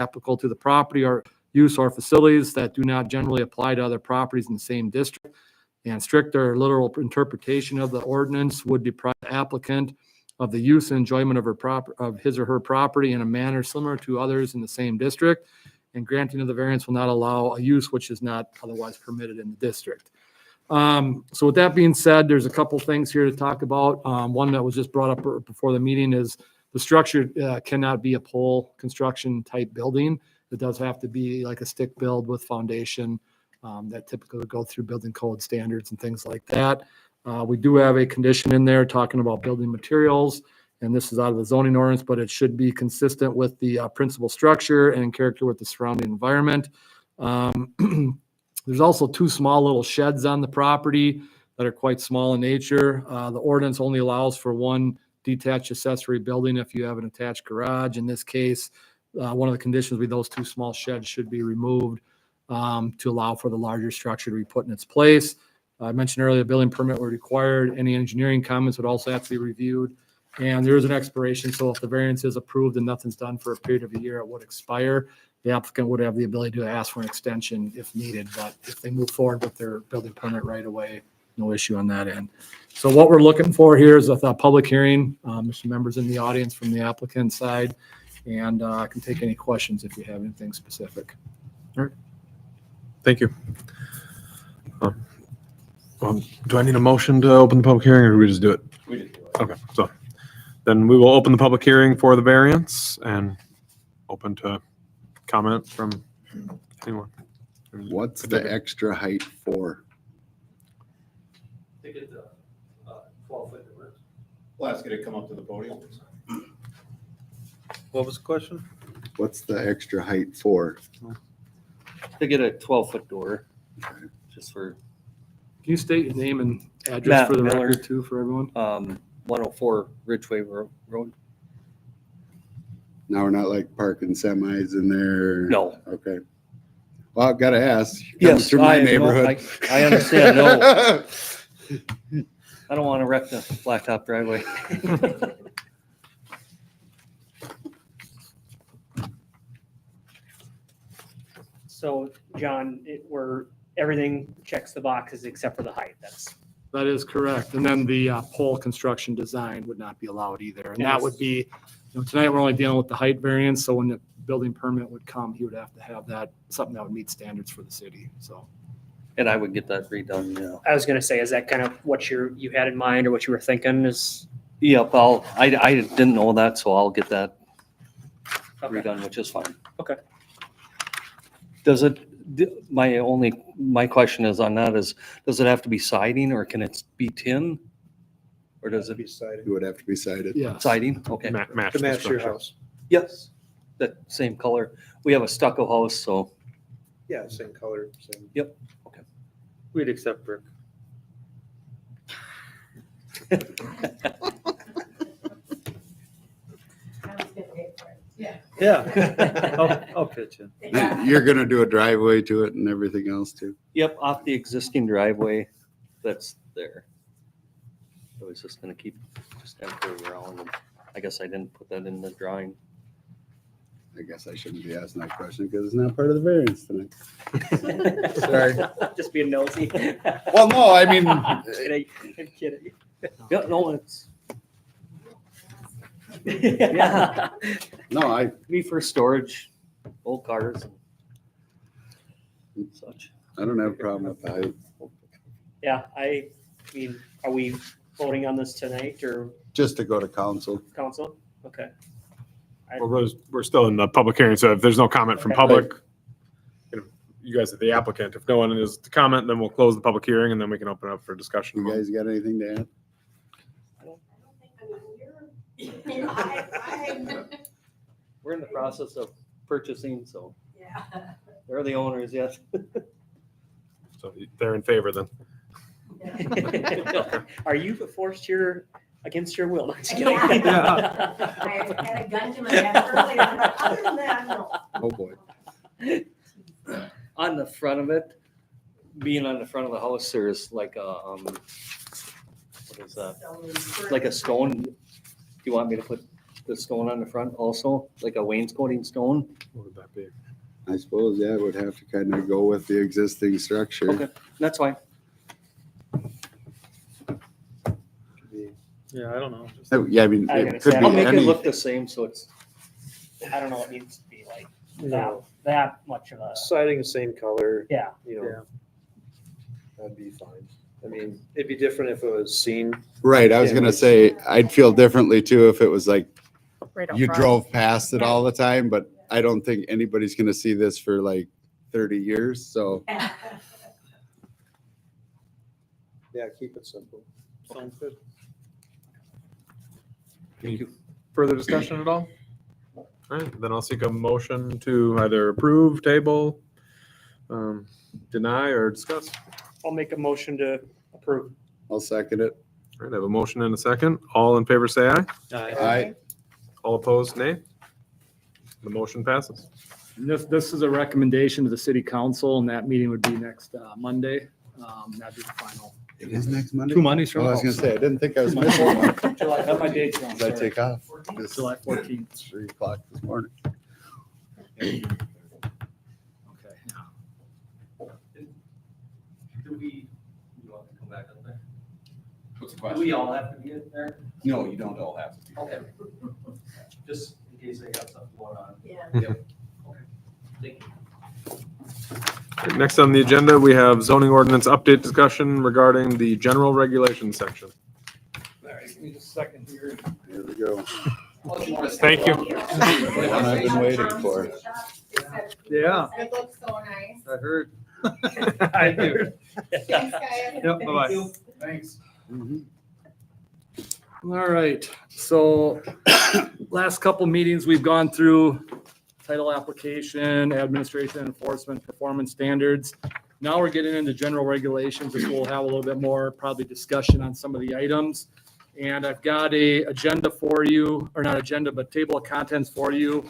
applicable to the property or use or facilities that do not generally apply to other properties in the same district. And strict or literal interpretation of the ordinance would deprive the applicant of the use and enjoyment of his or her property in a manner similar to others in the same district. And granting of the variance will not allow a use which is not otherwise permitted in the district. So with that being said, there's a couple things here to talk about. One that was just brought up before the meeting is the structure cannot be a pole construction type building. It does have to be like a stick build with foundation that typically would go through building code standards and things like that. We do have a condition in there talking about building materials, and this is out of the zoning ordinance, but it should be consistent with the principal structure and in character with the surrounding environment. There's also two small little sheds on the property that are quite small in nature. The ordinance only allows for one detached accessory building if you have an attached garage. In this case, one of the conditions would be those two small sheds should be removed to allow for the larger structure to be put in its place. I mentioned earlier, the building permit were required. Any engineering comments would also have to be reviewed. And there is an expiration, so if the variance is approved and nothing's done for a period of a year, it would expire. The applicant would have the ability to ask for an extension if needed, but if they move forward with their building permit right away, no issue on that end. So what we're looking for here is a public hearing. There's some members in the audience from the applicant side, and I can take any questions if you have anything specific. All right. Thank you. Do I need a motion to open the public hearing, or do we just do it? We did do it. Okay, so then we will open the public hearing for the variance and open to comment from anyone. What's the extra height for? They did the 12-foot difference. Well, ask you to come up to the podium. What was the question? What's the extra height for? To get a 12-foot door, just for Can you state your name and address Matt for the Miller. record too for everyone? 104 Ridgeway Road. Now we're not like parking semis in there. No. Okay. Well, I've got to ask. You're coming Yes, through my neighborhood. I understand. No, I don't want to wreck the blacktop driveway. So, John, everything checks the boxes except for the height. That is correct. And then the pole construction design would not be allowed either. And that would be, tonight we're only dealing with the height variance. So when the building permit would come, he would have to have that, something that would meet standards for the city. So. And I would get that redone, yeah. I was gonna say, is that kind of what you had in mind or what you were thinking is? Yep, I didn't know that, so I'll get that redone, which is fine. Okay. Does it, my question is on that is, does it have to be siding or can it be tin? Or does it be It would have to be cited. Yeah. siding? Okay. Match To the match your structure. house. Yes, that same color. We have a stucco house, so Yeah, same color, same. we'd accept brick. Yeah. I'll pitch in. You're going to do a driveway to it and everything else too. Yep, off the existing driveway that's there. I was just gonna keep just empty around. And I guess I didn't put that in the drawing. I guess I shouldn't be asking that question because it's not part of the variance tonight. Sorry. Just being nosy. Well, no, I mean, Kidding. I'm kidding. Yeah, no, it's Yeah. no, me for storage, old cars and such. I don't have a problem with the height. Yeah, I mean, are we voting on this tonight or Just to go to council. council? Okay. Well, we're still in the public hearing, so if there's no comment from Okay. public, you guys are the applicant. If no one is to comment, then we'll close the public hearing and then we can open it up for discussion. You guys got anything to add? We're in the process of purchasing, so Yeah. they're the owners, yes. So they're in favor then. Are you forced here against your will? Just kidding. Yeah. I had a gun to my head earlier, but other than that, no. Oh, boy. On the front of it, being on the front of the house, there's like a, what is that? So, Like a stone. Do you want me to put the stone on the front also, like a wainscoting stone? What would that be? I suppose, yeah, it would have to kind of go with the existing structure. Okay, that's fine. Yeah, I don't know. Oh, yeah, I mean, I was gonna it could say, be I'll make it any, look the same, so it's, I don't know, it needs to be like No. that much of a, Siding the same color, yeah. you know, Yeah. that'd be fine. I mean, it'd be different if it was seen. right, I was Yeah, gonna it's- say, I'd feel differently too if it was like, Right out you front. drove past it all the time, but I don't think anybody's gonna see this for like 30 years, so. Yeah, keep it simple. Sounds good. Any further discussion at all? All right, then I'll seek a motion to either approve, table, deny, or discuss. I'll make a motion to approve. I'll second it. All right, I have a motion and a second. All in favor, say aye. Aye. All opposed, nay. The motion passes. And this is a recommendation to the city council, and that meeting would be next Monday. That'd be the final. It is next Monday? 2 Mondays from Oh, I now. was gonna say, I didn't think I was 2 missing Mondays. one. July, have my dates wrong. Did I sorry. take off? It's July 14th. 3:00 this morning. Okay. do we, you want to come back up there? What's the Do we question? all have to be in there? No, you don't all have to be. Okay. Just in case they got something going on. Yeah. Thank you. Next on the agenda, we have zoning ordinance update discussion regarding the general regulations section. All right, give me just a second here. Here we go. Thank you. One I've been waiting for. Yeah. It looks so nice. I heard. I do. Thanks, guys. Yep, bye-bye. Thanks. Mhm. All right, so last couple meetings, we've gone through title application, administration, enforcement, performance standards. Now we're getting into general regulations, and we'll have a little bit more probably discussion on some of the items. And I've got a agenda for you, or not agenda, but table of contents for you.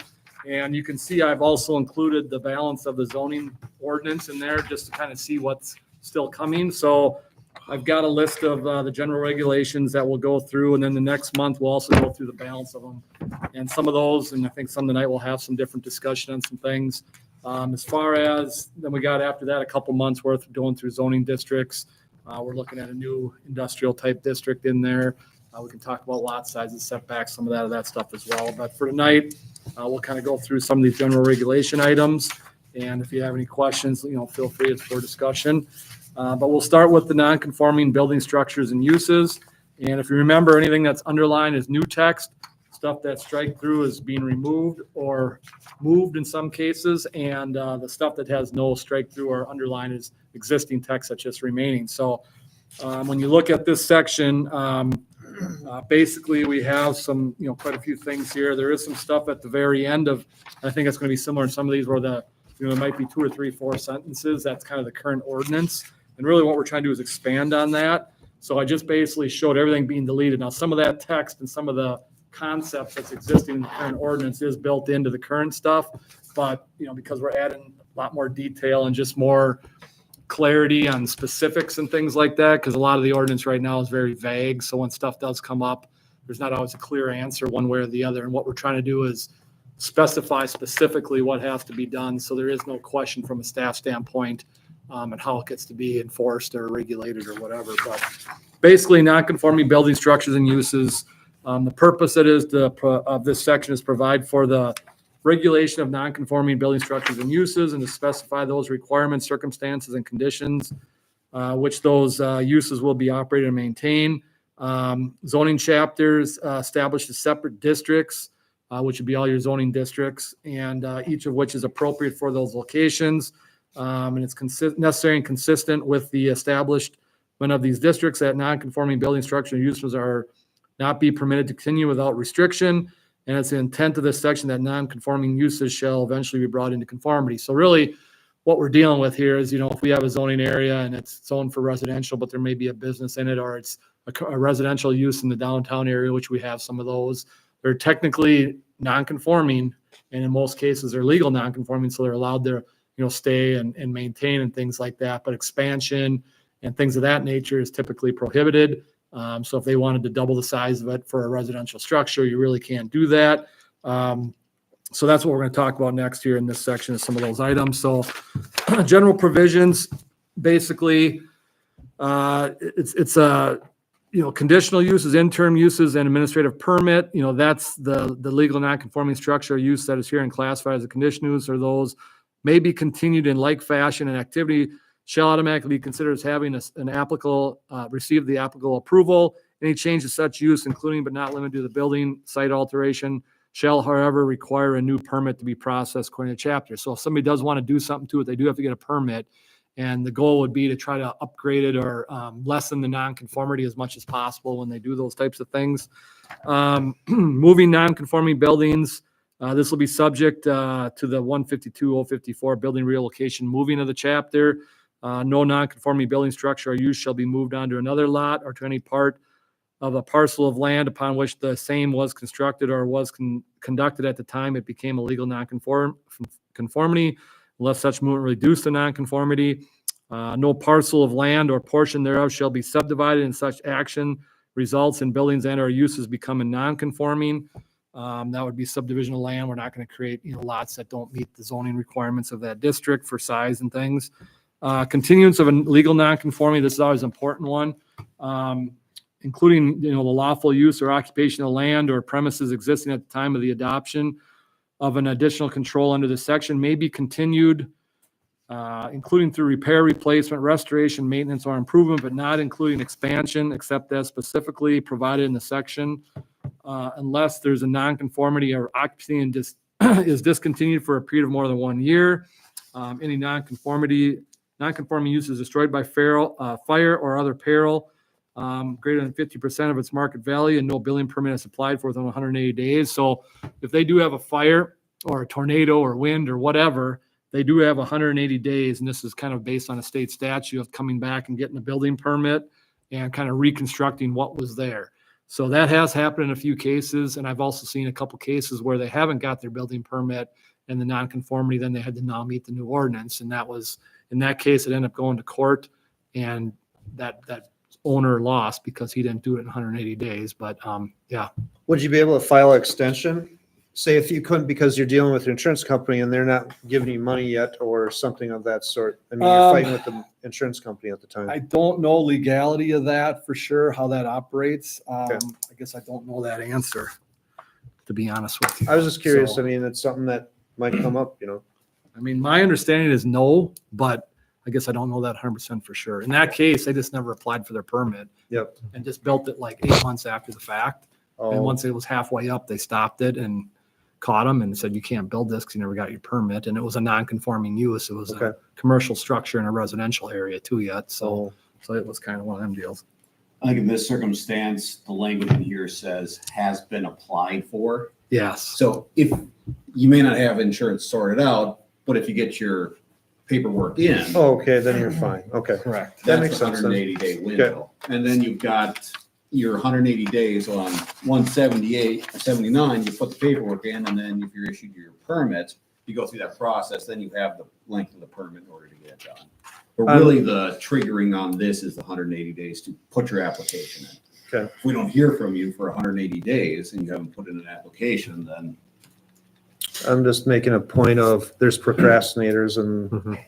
And you can see I've also included the balance of the zoning ordinance in there just to kind of see what's still coming. So I've got a list of the general regulations that we'll go through, and then the next month we'll also go through the balance of them. And some of those, and I think some tonight we'll have some different discussion on some things. As far as, then we got after that, a couple months worth of going through zoning districts. We're looking at a new industrial type district in there. We can talk about lot sizes, setbacks, some of that stuff as well. But for tonight, we'll kind of go through some of these general regulation items. And if you have any questions, feel free for discussion. But we'll start with the non-conforming building structures and uses. And if you remember, anything that's underlined is new text. Stuff that's strike through is being removed or moved in some cases. And the stuff that has no strike through or underline is existing text that's just remaining. So when you look at this section, basically we have some, quite a few things here. There is some stuff at the very end of, I think it's going to be similar in some of these where there might be 2 or 3, 4 sentences. That's kind of the current ordinance. And really what we're trying to do is expand on that. So I just basically showed everything being deleted. Now, some of that text and some of the concepts that's existing in the current ordinance is built into the current stuff. But, because we're adding a lot more detail and just more clarity on specifics and things like that, because a lot of the ordinance right now is very vague. So when stuff does come up, there's not always a clear answer one way or the other. And what we're trying to do is specify specifically what has to be done. So there is no question from a staff standpoint and how it gets to be enforced or regulated or whatever. But basically, non-conforming building structures and uses. The purpose of this section is provide for the regulation of non-conforming building structures and uses and to specify those requirements, circumstances, and conditions which those uses will be operated and maintained. Zoning chapters establish the separate districts, which would be all your zoning districts, and each of which is appropriate for those locations. And it's necessary and consistent with the establishment of these districts that non-conforming building structure and uses are not be permitted to continue without restriction. And it's the intent of this section that non-conforming uses shall eventually be brought into conformity. So really what we're dealing with here is, if we have a zoning area and it's zoned for residential, but there may be a business in it, or it's a residential use in the downtown area, which we have some of those, they're technically non-conforming. And in most cases they're legal non-conforming. So they're allowed to, stay and maintain and things like that. But expansion and things of that nature is typically prohibited. So if they wanted to double the size of it for a residential structure, you really can't do that. So that's what we're going to talk about next here in this section is some of those items. So general provisions, basically, it's conditional uses, interim uses, and administrative permit. That's the legal non-conforming structure or use that is here and classified as a conditional use, or those may be continued in like fashion and activity shall automatically be considered as having received the applicable approval. Any change to such use, including but not limited to the building site alteration, shall, however, require a new permit to be processed according to chapter. So if somebody does want to do something to it, they do have to get a permit. And the goal would be to try to upgrade it or lessen the nonconformity as much as possible when they do those types of things. Moving nonconforming buildings, this will be subject to the 152-054 building relocation moving of the chapter. No nonconforming building structure or use shall be moved onto another lot or to any part of a parcel of land upon which the same was constructed or was conducted at the time it became a legal nonconformity, unless such movement reduced the nonconformity. No parcel of land or portion thereof shall be subdivided and such action results in buildings and or uses becoming nonconforming. That would be subdivision of land. We're not going to create lots that don't meet the zoning requirements of that district for size and things. Continuance of a legal nonconformity, this is always an important one. Including the lawful use or occupation of land or premises existing at the time of the adoption of an additional control under this section may be continued, including through repair, replacement, restoration, maintenance, or improvement, but not including expansion, except as specifically provided in the section, unless there's a nonconformity or occupancy and is discontinued for a period of more than 1 year. Any nonconforming use is destroyed by fire or other peril greater than 50% of its market value, and no building permit is applied for within 180 days. So if they do have a fire or a tornado or wind or whatever, they do have 180 days. And this is kind of based on a state statute of coming back and getting a building permit and kind of reconstructing what was there. So that has happened in a few cases. And I've also seen a couple cases where they haven't got their building permit and the nonconformity, then they had to now meet the new ordinance. And that was, in that case, it ended up going to court, and that owner lost because he didn't do it in 180 days. But yeah. Would you be able to file an extension? Say if you couldn't because you're dealing with an insurance company and they're not giving you money yet or something of that sort. I mean, you're fighting with the insurance company at the time. I don't know legality of that for sure, how that operates. Okay. I guess I don't know that answer, to be honest with you. I was just curious. So, I mean, it's something that might come up, I mean, my understanding is no, but I guess I don't know that 100% for sure. In that case, they just never applied for their permit. Yep. And just built it like 8 months after the fact. And Oh, once it was halfway up, they stopped it and caught them and said, you can't build this because you never got your permit. And it was a non-conforming use. It was Okay. a commercial structure in a residential area too yet. Oh. So it was kind of one of them deals. I think in this circumstance, the language in here says has been applied for. Yes. So if you may not have insurance sorted out, but if you get your paperwork in, Okay, then you're fine. Okay. Correct. That that's makes a sense then. 180-day window. And then you've got your 180 days on 178 or 79, you put the paperwork in, and then if you're issued your permit, you go through that process, then you have the length of the permit in order to get it done. But really, the triggering on this is the 180 days to put your application in. Okay. If we don't hear from you for 180 days and you haven't put in an application, then I'm just making a point of there's procrastinators and Mhm.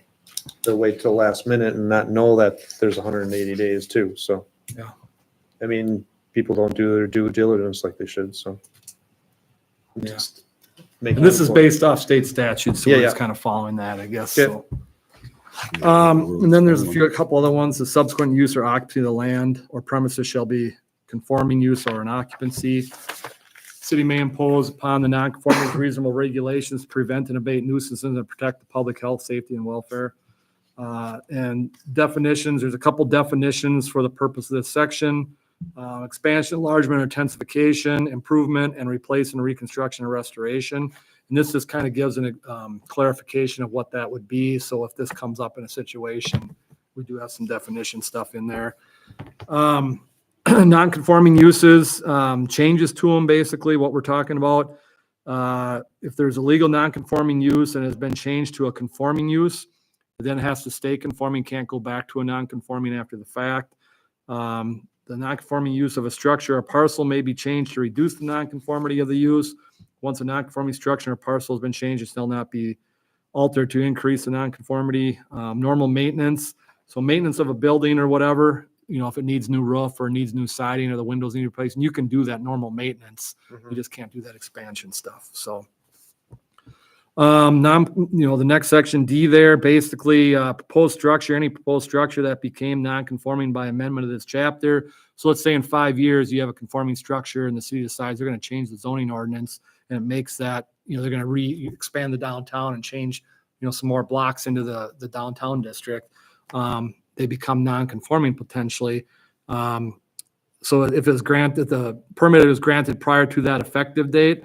they'll wait till last minute and not know that there's 180 days too. So, Yeah. I mean, people don't do their due diligence like they should. So, Yeah. just making And this a is point. based off state statutes, so Yeah, we're just yeah. kind of following that, I guess. Yeah. So. And then there's a couple other ones. The subsequent use or occupancy of the land or premises shall be conforming use or an occupancy. City may impose upon the non-conforming reasonable regulations to prevent and abate nuisances and protect the public health, safety, and welfare. And definitions, there's a couple definitions for the purpose of this section. Expansion, enlargement, or intensification, improvement, and replacement, reconstruction, or restoration. And this just kind of gives a clarification of what that would be. So if this comes up in a situation, we do have some definition stuff in there. Non-conforming uses, changes to them, basically what we're talking about. If there's a legal non-conforming use and has been changed to a conforming use, it then has to stay conforming, can't go back to a non-conforming after the fact. The the nonconforming use of a structure or parcel may be changed to reduce the nonconformity of the use. Once a nonconforming structure or parcel has been changed, it shall not be altered to increase the nonconformity. Normal maintenance, so maintenance of a building or whatever, if it needs new roof or needs new siding or the windows need replacing, you can do that normal maintenance. You just can't do that expansion stuff. So, the next section D there, basically, proposed structure, any proposed structure that became non-conforming by amendment of this chapter. So let's say in 5 years, you have a conforming structure and the city decides they're going to change the zoning ordinance and it makes that, they're going to expand the downtown and change, some more blocks into the downtown district. They become non-conforming potentially. So if it's granted, the permit is granted prior to that effective date,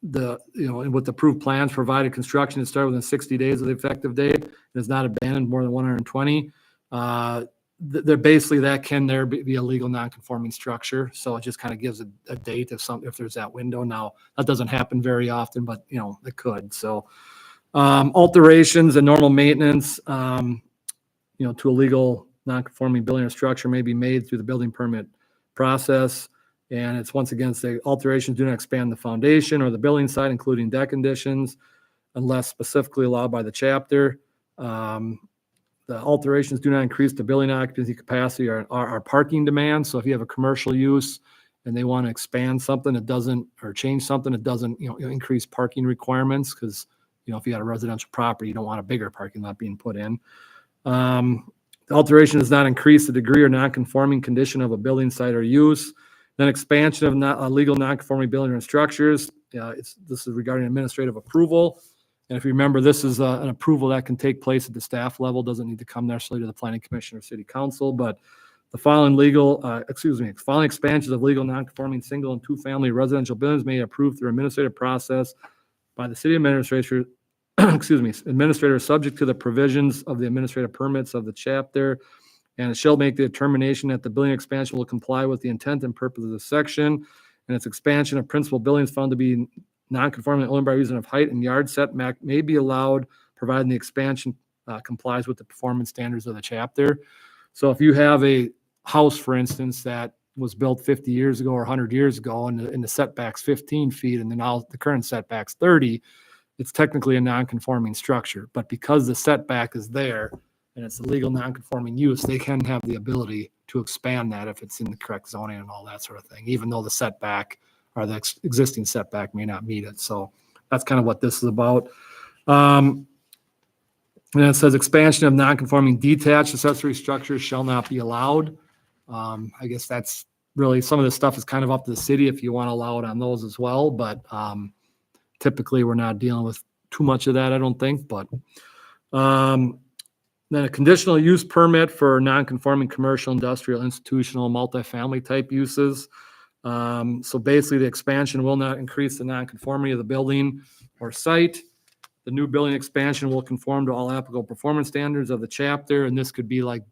with the approved plans provided construction is started within 60 days of the effective date and is not abandoned more than 120. They're basically that can there be a legal non-conforming structure. So it just kind of gives a date if there's that window. Now that doesn't happen very often, but it could. So alterations and normal maintenance, to a legal non-conforming building or structure may be made through the building permit process. And it's once again, say alterations do not expand the foundation or the building site, including deck additions, unless specifically allowed by the chapter. The alterations do not increase the building occupancy capacity or parking demands. So if you have a commercial use and they want to expand something, or change something, it doesn't, increase parking requirements because, if you got a residential property, you don't want a bigger parking lot being put in. The alteration does not increase the degree or non-conforming condition of a building site or use. Then expansion of legal non-conforming building or structures. This is regarding administrative approval. And if you remember, this is an approval that can take place at the staff level, doesn't need to come necessarily to the planning commission or city council, but the following expansions of legal non-conforming single and two-family residential buildings may be approved through administrative process by the city administrator, administrator subject to the provisions of the administrative permits of the chapter, and it shall make the determination that the building expansion will comply with the intent and purpose of the section, and its expansion of principal buildings found to be non-conforming only by reason of height and yard setback may be allowed, providing the expansion complies with the performance standards of the chapter. So if you have a house, for instance, that was built 50 years ago or 100 years ago, and the setback's 15 feet, and then now the current setback's 30, it's technically a non-conforming structure. But because the setback is there and it's a legal non-conforming use, they can have the ability to expand that if it's in the correct zoning and all that sort of thing, even though the setback or the existing setback may not meet it. So that's kind of what this is about. And it says expansion of non-conforming detached accessory structures shall not be allowed. I guess that's really, some of this stuff is kind of up to the city if you want to allow it on those as well. But typically we're not dealing with too much of that, I don't think. But then a conditional use permit for non-conforming commercial, industrial, institutional, multifamily type uses. So basically the expansion will not increase the non-conformity of the building or site. The new building expansion will conform to all applicable performance standards of the chapter. And this could be like,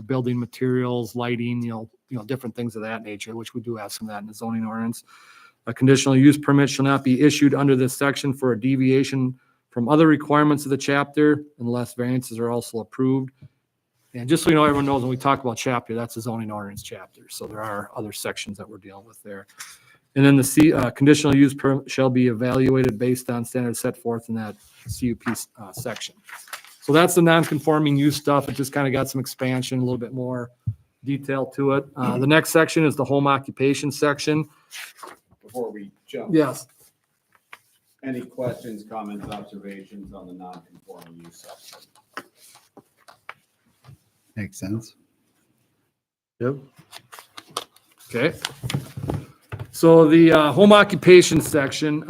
building materials, lighting, different things of that nature, which we do have some of that in the zoning ordinance. A conditional use permit shall not be issued under this section for a deviation from other requirements of the chapter unless variances are also approved. And just so everyone knows, when we talk about chapter, that's a zoning ordinance chapter. So there are other sections that we're dealing with there. And then the conditional use permit shall be evaluated based on standards set forth in that CUP section. So that's the non-conforming use stuff. It just kind of got some expansion, a little bit more detail to it. The next section is the home occupation section. Before we jump. Yes. Any questions, comments, observations on the non-conforming use section? Makes sense. Yep. Okay. So the home occupation section,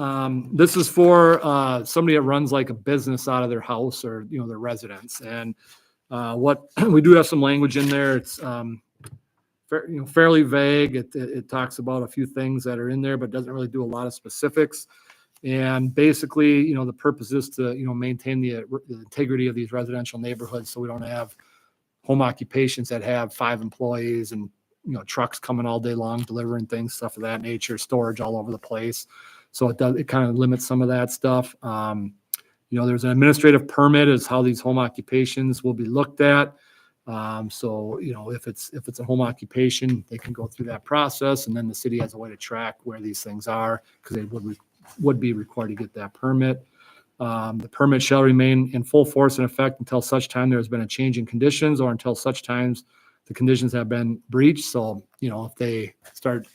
this is for somebody that runs like a business out of their house or, their residence. And what we do have some language in there. It's fairly vague. It talks about a few things that are in there, but doesn't really do a lot of specifics. And basically, the purpose is to, maintain the integrity of these residential neighborhoods so we don't have home occupations that have 5 employees and, trucks coming all day long, delivering things, stuff of that nature, storage all over the place. So it kind of limits some of that stuff. There's an administrative permit is how these home occupations will be looked at. So, if it's a home occupation, they can go through that process, and then the city has a way to track where these things are, because they would be required to get that permit. The permit shall remain in full force and effect until such time there has been a change in conditions, or until such times the conditions have been breached. So, if they start,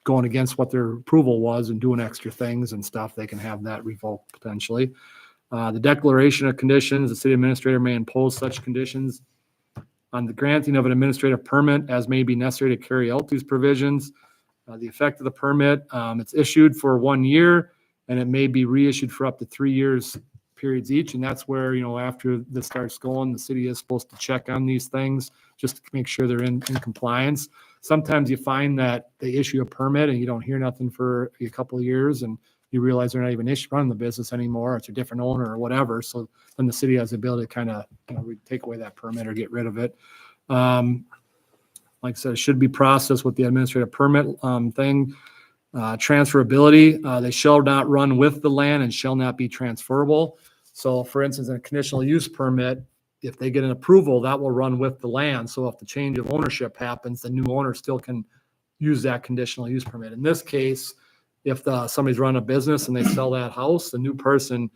going against what their approval was and doing extra things and stuff, they can have that revoked potentially. The declaration of conditions, the city administrator may impose such conditions on the granting of an administrative permit as may be necessary to carry out these provisions. The effect of the permit, it's issued for 1 year, and it may be reissued for up to 3 years periods each. And that's where, after this starts going, the city is supposed to check on these things just to make sure they're in compliance. Sometimes you find that they issue a permit and you don't hear nothing for a couple of years, and you realize they're not even running the business anymore. It's a different owner or whatever. So then the city has the ability to kind of, take away that permit or get rid of it. Like I said, it should be processed with the administrative permit thing. Transferability, they shall not run with the land and shall not be transferable. So for instance, in a conditional use permit, if they get an approval, that will run with the land. So if the change of ownership happens, the new owner still can use that conditional use permit. In this case, if somebody's running a business and they sell that house, the new person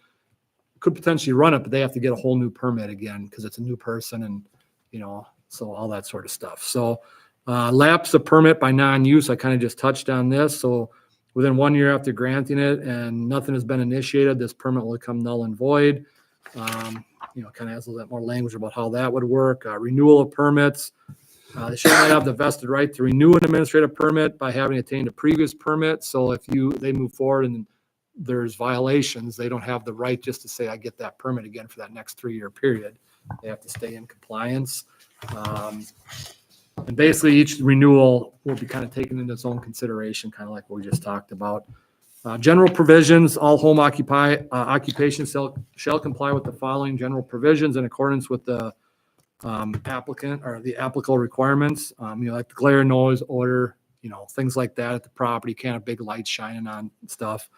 could potentially run it, but they have to get a whole new permit again because it's a new person, and so all that sort of stuff. So lapse of permit by non-use, I kind of just touched on this. So within 1 year after granting it and nothing has been initiated, this permit will become null and void. Kind of has a little bit more language about how that would work. Renewal of permits. They should not have the vested right to renew an administrative permit by having attained a previous permit. So if they move forward and there's violations, they don't have the right just to say, I get that permit again for that next 3-year period. They have to stay in compliance. And basically each renewal will be kind of taken into its own consideration, kind of like what we just talked about. General provisions, all home occupations shall comply with the following general provisions in accordance with the applicant or the applicable requirements, like the glare, noise, odor, things like that at the property. Can't have big lights shining on stuff.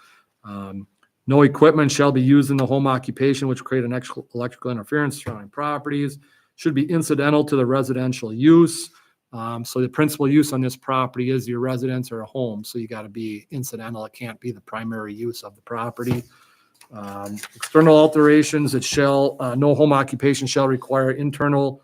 No equipment shall be used in the home occupation which create an electrical interference surrounding properties. Should be incidental to the residential use. So the principal use on this property is your residence or a home. So you got to be incidental. It can't be the primary use of the property. External alterations, no home occupation shall require internal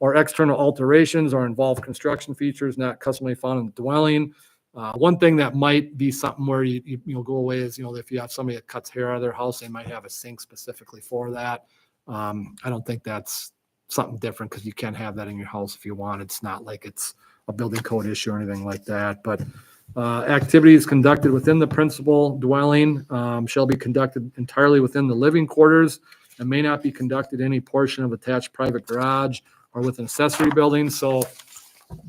or external alterations or involve construction features not customarily found in the dwelling. One thing that might be something where you go away is, if you have somebody that cuts hair out of their house, they might have a sink specifically for that. I don't think that's something different because you can have that in your house if you want. It's not like it's a building code issue or anything like that. But activities conducted within the principal dwelling shall be conducted entirely within the living quarters and may not be conducted in any portion of attached private garage or with an accessory building. So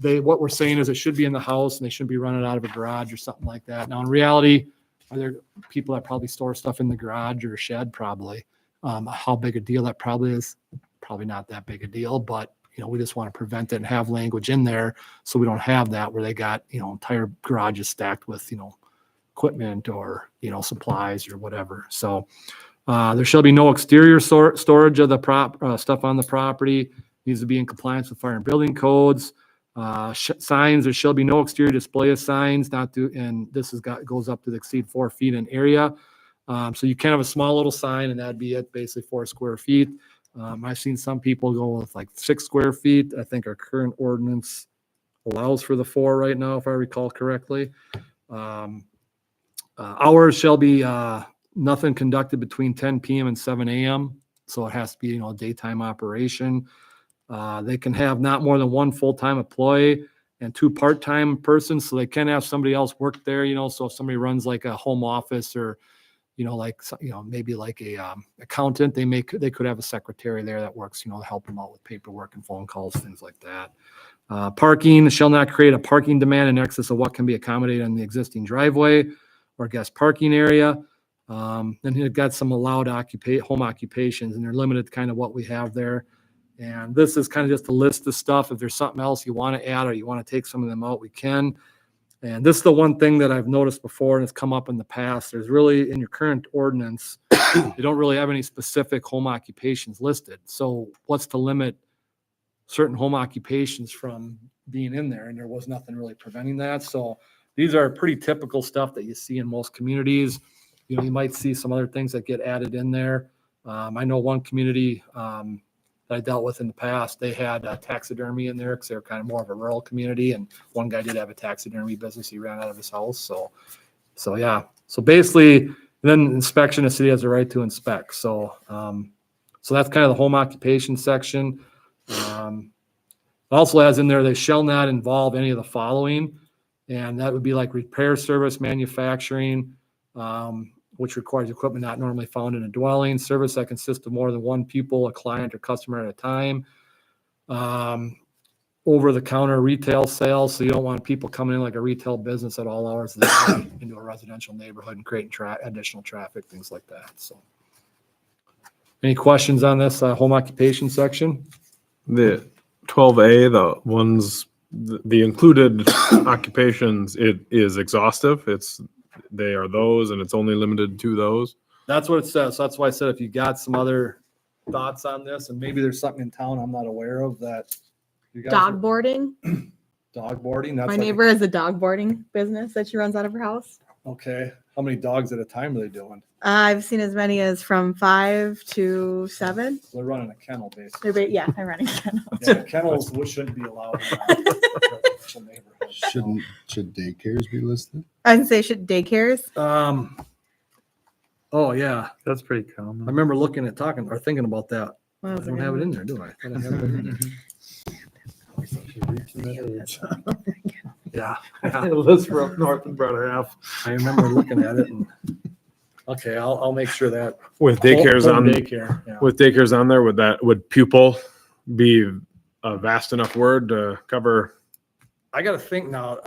what we're saying is it should be in the house and they shouldn't be running out of a garage or something like that. Now, in reality, are there people that probably store stuff in the garage or shed? Probably. How big a deal that probably is? Probably not that big a deal, but we just want to prevent it and have language in there so we don't have that where they got, entire garages stacked with, equipment or, supplies or whatever. So there shall be no exterior storage of the stuff on the property. Needs to be in compliance with fire and building codes. Signs, there shall be no exterior display of signs, and this goes up to exceed 4 feet in area. So you can have a small little sign and that'd be it, basically 4 square feet. I've seen some people go with like 6 square feet. I think our current ordinance allows for the 4 right now, if I recall correctly. Hours shall be nothing conducted between 10 p.m. and 7 a.m. So it has to be, a daytime operation. They can have not more than 1 full-time employee and 2 part-time persons. So they can have somebody else work there, so if somebody runs like a home office or maybe like a accountant, they could have a secretary there that works, to help them out with paperwork and phone calls, things like that. Parking shall not create a parking demand in excess of what can be accommodated in the existing driveway or guest parking area. Then you've got some allowed home occupations, and they're limited to kind of what we have there. And this is kind of just a list of stuff. If there's something else you want to add or you want to take some of them out, we can. And this is the one thing that I've noticed before and it's come up in the past. There's really, in your current ordinance, you don't really have any specific home occupations listed. So what's to limit certain home occupations from being in there, and there was nothing really preventing that. So these are pretty typical stuff that you see in most communities. You know, you might see some other things that get added in there. I know one community that I dealt with in the past, they had taxidermy in there because they're kind of more of a rural community, and one guy did have a taxidermy business. He ran out of his house. So yeah. So basically, then inspection, the city has the right to inspect. So so that's kind of the home occupation section. Also has in there, they shall not involve any of the following, and that would be like repair, service, manufacturing, which requires equipment not normally found in a dwelling, service that consists of more than one pupil, a client, or customer at a time. Over-the-counter retail sales, so you don't want people coming in like a retail business at all hours of the day into a residential neighborhood and creating additional traffic, things like that. So, any questions on this home occupation section? The 12A, the ones, the included occupations, it is exhaustive. They are those, and it's only limited to those. That's what it says. So that's why I said if you got some other thoughts on this, and maybe there's something in town I'm not aware of that you guys. Dog boarding. Dog boarding. That's My like- neighbor has a dog boarding business that she runs out of her house. Okay. How many dogs at a time are they doing? I've seen as many as from 5 to 7. They're running a kennel, basically. Yeah, I'm running kennel. Yeah, kennels shouldn't be allowed in a residential neighborhood. Should daycares be listed? I'd say should daycares. Oh yeah, That's pretty I common. remember looking at talking or thinking about that. What I was don't it? have it in there, do I? I don't have it in there. Yeah, Liz for up north and brought her half. I remember looking at it and, okay, I'll make sure that. With daycares Home on, daycare, yeah. with daycares on there, would pupil be a vast enough word to cover? I gotta think now,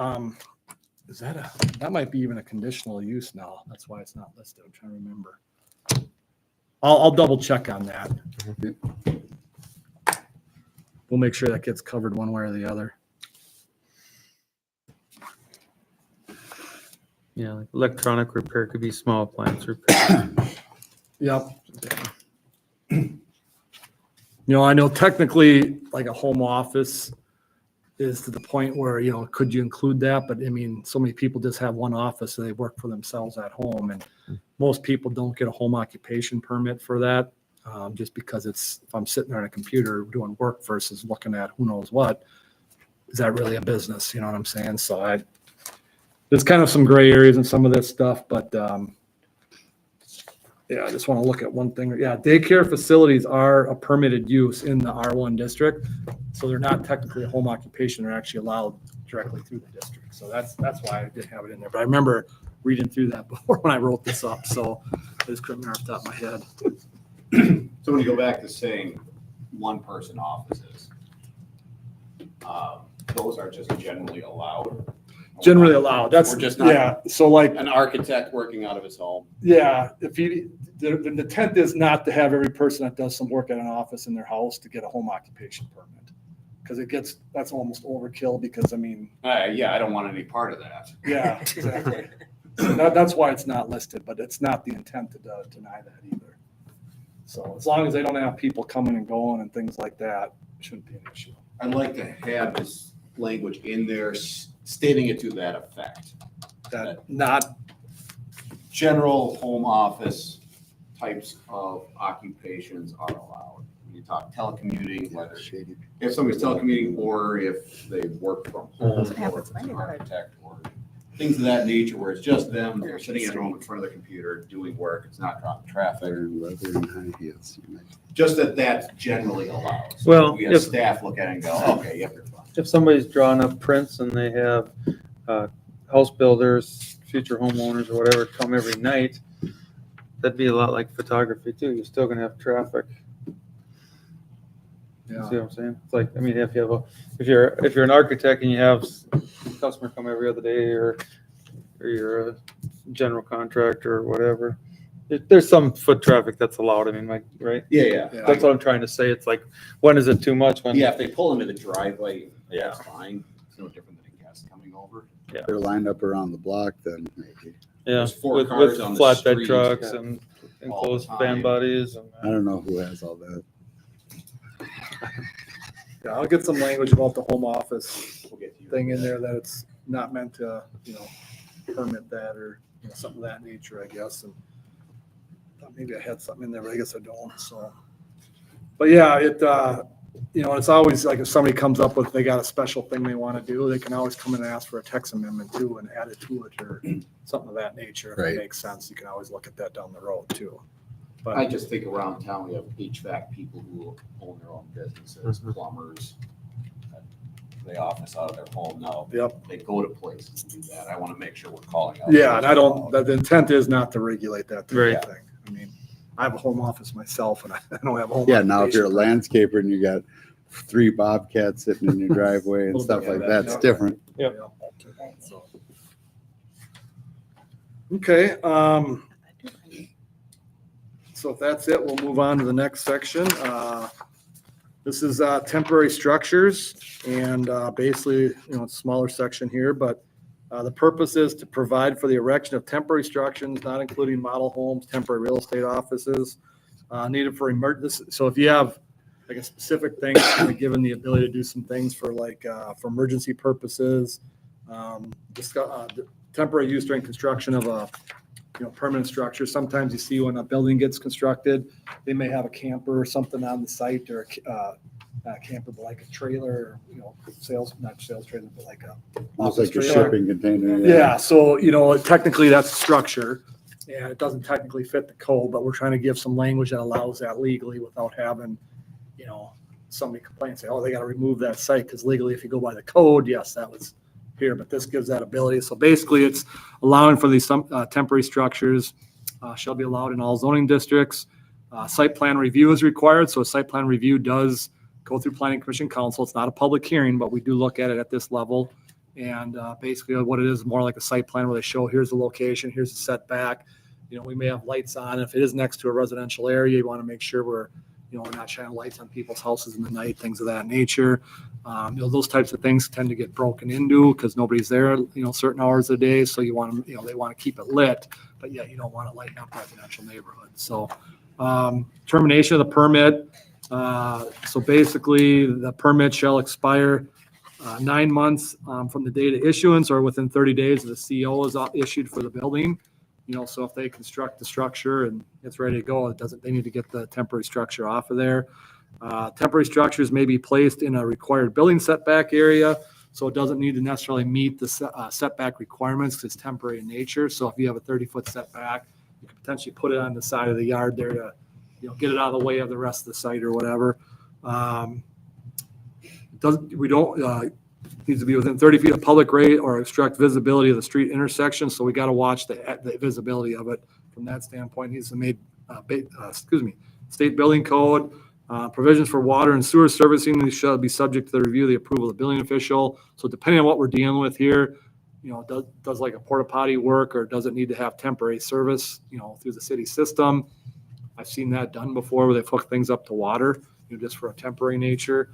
that might be even a conditional use now. That's why it's not listed. I'm trying to remember. I'll double check on that. We'll make sure that gets covered one way or the other. Yeah, like electronic repair could be small appliance repair. Yep. You know, I know technically like a home office is to the point where, you know, could you include that? But I mean, so many people just have one office, so they work for themselves at home. And most people don't get a home occupation permit for that. Just because if I'm sitting there on a computer doing work versus looking at who knows what, is that really a business? You know what I'm saying? So there's kind of some gray areas in some of this stuff, but yeah, I just want to look at one thing. Yeah, daycare facilities are a permitted use in the R1 district. So they're not technically a home occupation. They're actually allowed directly through the district. So that's why I didn't have it in there. But I remember reading through that before when I wrote this up. So I just couldn't remember off the top of my head. So when you go back to saying one-person offices, those are just generally allowed? Generally allowed. That's Or just not yeah. So like an architect working out of his home? yeah, if the intent is not to have every person that does some work at an office in their house to get a home occupation permit. Because that's almost overkill because I mean, Yeah, I don't want any part of that. yeah, exactly. So that's why it's not listed, but it's not the intent to deny that either. So as long as they don't have people coming and going and things like that, it shouldn't be an issue. I'd like to have this language in there stating it to that effect. That not, General home office types of occupations are allowed. When you talk telecommuting, whether if somebody's telecommuting or if they work from home That's what or happens if it's an in my neighborhood. architect or things of that nature where it's just them, they're sitting at home in front of the computer doing work, it's not dropping traffic. They're in leather and high heels. Just that's generally allowed. So Well, we have if- staff look at it and go, okay, yep, you're fine. If somebody's drawing up prints and they have house builders, future homeowners or whatever come every night, that'd be a lot like photography too. You're still gonna have traffic. You yeah, see what I'm saying? It's like, I mean, if you're an architect and you have a customer come every other day or you're a general contractor or whatever, there's some foot traffic that's allowed. I mean, like, right? Yeah. That's what I'm trying to say. It's like, when is it too much? When Yeah, if they pull into the driveway, Yeah. that's fine. It's no different than a guest coming over. They're lined up around the block, then maybe. Yeah, There's 4 with cars on the flatbed street. trucks and enclosed All the fan time. bodies. And, I don't know who has all that. Yeah, I'll get some language about the home office We'll get to you. thing in there, that it's not meant to, permit that or, something of that nature, I guess, and thought maybe I had something in there, but I guess I don't, so. But yeah, it's always like if somebody comes up with, they got a special thing they want to do, they can always come in and ask for a text amendment too and add it to it or something of that nature. If Right. it makes sense, you can always look at that down the road too. I But just think around town, we have HVAC people who own their own businesses, Mm-hmm. plumbers. They office out of their home now. Yep. They go to places and do that. I want to make sure we're calling out. yeah, and I don't, the intent is not to regulate that type Right. of thing. I mean, I have a home office myself and I don't have a home. Yeah, now if you're a occupation. landscaper and you got 3 bobcats sitting in your driveway and stuff like that, it's different. Yeah. So. Okay, so if that's it, we'll move on to the next section. This is temporary structures and basically, it's a smaller section here, but the purpose is to provide for the erection of temporary structures, not including model homes, temporary real estate offices, needed for emergency. So if you have like a specific thing, kind of given the ability to do some things for for emergency purposes, temporary use during construction of a permanent structure. Sometimes you see when a building gets constructed, they may have a camper or something on the site, or not a camper, but like a trailer, not sales trailer, but like a Almost like a office trailer. shipping container. Yeah, so, technically that's a structure and it doesn't technically fit the code, but we're trying to give some language that allows that legally without having, somebody complain and say, oh, they got to remove that site, because legally, if you go by the code, yes, that was here, but this gives that ability. So basically it's allowing for these temporary structures shall be allowed in all zoning districts. Site plan review is required. So a site plan review does go through planning commission council. It's not a public hearing, but we do look at it at this level. And basically what it is more like a site plan where they show, here's the location, here's the setback. We may have lights on. If it is next to a residential area, you want to make sure we're not shining lights on people's houses in the night, things of that nature. Those types of things tend to get broken into because nobody's there, certain hours of the day. So you want to, they want to keep it lit, but yet you don't want to lighten up residential neighborhoods. So termination of the permit. So basically the permit shall expire 9 months from the date of issuance or within 30 days of the CO is issued for the building. So if they construct the structure and it's ready to go, they need to get the temporary structure off of there. Temporary structures may be placed in a required building setback area, so it doesn't need to necessarily meet the setback requirements because it's temporary in nature. So if you have a 30-foot setback, you could potentially put it on the side of the yard there to, get it out of the way of the rest of the site or whatever. Needs to be within 30 feet of public way or obstruct visibility of the street intersection. So we got to watch the visibility of it from that standpoint. Needs to make, state building code, provisions for water and sewer servicing shall be subject to the review of the approval of the building official. So depending on what we're dealing with here, does like a porta potty work or does it need to have temporary service, through the city system? I've seen that done before where they've hooked things up to water, just for a temporary nature.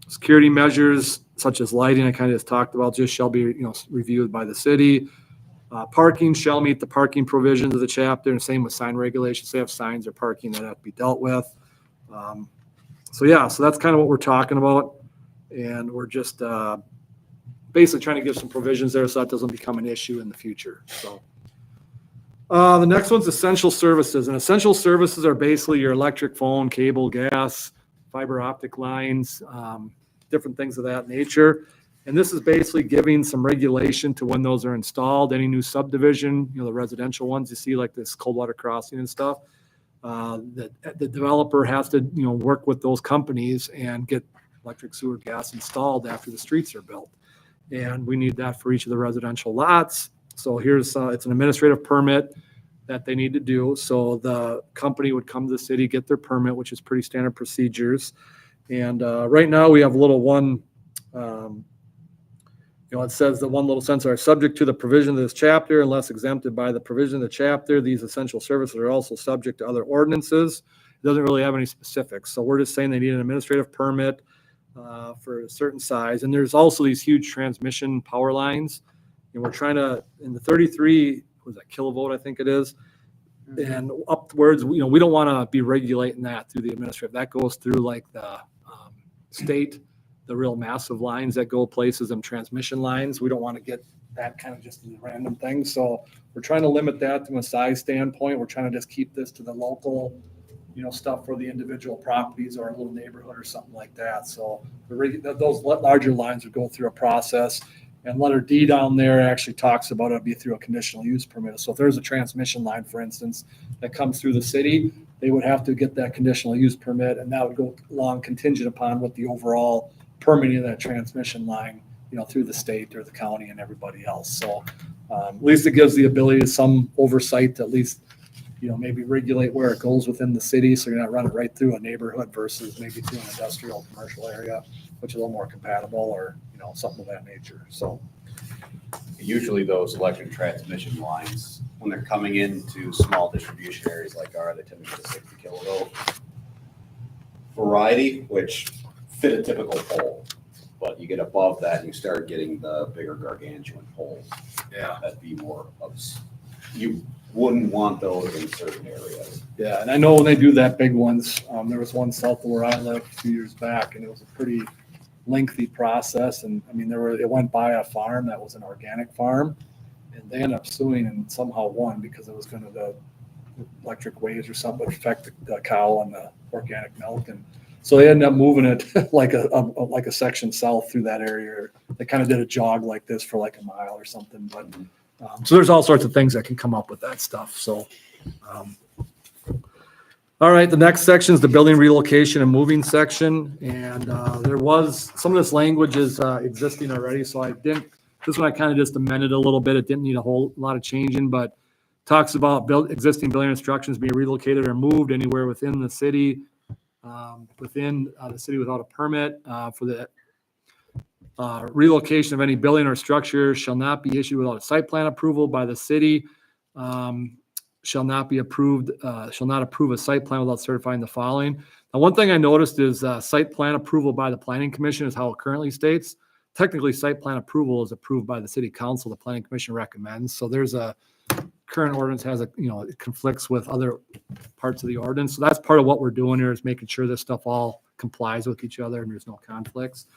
Security measures such as lighting, I kind of just talked about, just shall be, reviewed by the city. Parking shall meet the parking provisions of the chapter, and same with sign regulations. They have signs or parking that have to be dealt with. So that's kind of what we're talking about. And we're just basically trying to give some provisions there so that doesn't become an issue in the future. So the next one's essential services. And essential services are basically your electric, phone, cable, gas, fiber optic lines, different things of that nature. And this is basically giving some regulation to when those are installed, any new subdivision, the residential ones you see like this Coldwater Crossing and stuff. The developer has to, work with those companies and get electric, sewer, gas installed after the streets are built. And we need that for each of the residential lots. So here's, it's an administrative permit that they need to do. So the company would come to the city, get their permit, which is pretty standard procedures. And right now we have a little one, it says that one little sentence are subject to the provision of this chapter unless exempted by the provision of the chapter. These essential services are also subject to other ordinances. It doesn't really have any specifics. So we're just saying they need an administrative permit for a certain size. And there's also these huge transmission power lines. And we're trying to, in the 33, was that kilovolt, I think it is, and upwards, we don't want to be regulating that through the administrative. That goes through like the state, the real massive lines that go places and transmission lines. We don't want to get that kind of just a random thing. So we're trying to limit that from a size standpoint. We're trying to just keep this to the local, stuff for the individual properties or a little neighborhood or something like that. So those larger lines would go through a process. And letter D down there actually talks about it'll be through a conditional use permit. So if there's a transmission line, for instance, that comes through the city, they would have to get that conditional use permit, and that would go along contingent upon what the overall permitting of that transmission line, through the state or the county and everybody else. So at least it gives the ability to some oversight to at least, maybe regulate where it goes within the city. So you're not running right through a neighborhood versus maybe through an industrial commercial area, which is a little more compatible or, something of that nature. So Usually those electric transmission lines, when they're coming into small distribution areas like ours, they tend to be the 60 kilovolt variety, which fit a typical pole. But you get above that, and you start getting the bigger gargantuan poles. Yeah. That'd be more of, you wouldn't want those in certain areas. yeah, and I know when they do that big ones, there was one south of where I lived a few years back, and it was a pretty lengthy process. And I mean, it went by a farm that was an organic farm, and they ended up suing and somehow won because it was going to the electric waves or something would affect the cow and the organic milk. And so they ended up moving it like a section south through that area. They kind of did a jog like this for like a mile or something. But so there's all sorts of things that can come up with that stuff. So, all right, the next section is the building relocation and moving section. And there was, some of this language is existing already. So this one I kind of just amended a little bit. It didn't need a whole lot of changing, but talks about existing building instructions being relocated or moved anywhere within the city, within the city without a permit for the relocation of any building or structure shall not be issued without a site plan approval by the city. Shall not approve a site plan without certifying the following. Now, one thing I noticed is site plan approval by the planning commission is how it currently states. Technically, site plan approval is approved by the city council. The planning commission recommends. So there's a current ordinance it conflicts with other parts of the ordinance. So that's part of what we're doing here is making sure this stuff all complies with each other and there's no conflicts.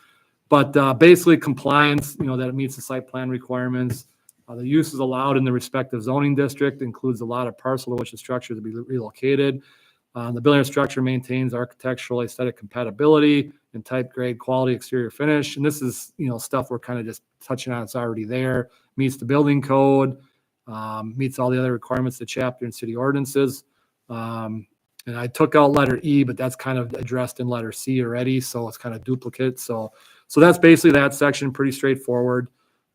But basically compliance, that it meets the site plan requirements. The use is allowed in the respective zoning district, includes a lot of parcel to which the structure to be relocated. The building structure maintains architectural aesthetic compatibility and type, grade, quality, exterior finish. And this is, stuff we're kind of just touching on. It's already there. Meets the building code, meets all the other requirements of the chapter and city ordinances. And I took out letter E, but that's kind of addressed in letter C already. So it's kind of duplicate. So that's basically that section, pretty straightforward.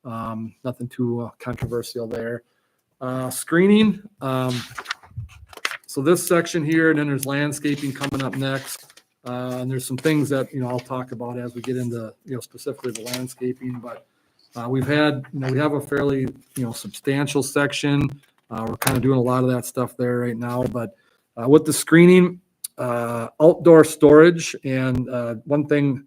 Nothing too controversial there. Screening. So this section here, and then there's landscaping coming up next. And there's some things that, I'll talk about as we get into, specifically the landscaping, but we've had, we have a fairly, substantial section. We're kind of doing a lot of that stuff there right now, but with the screening, outdoor storage, and one thing,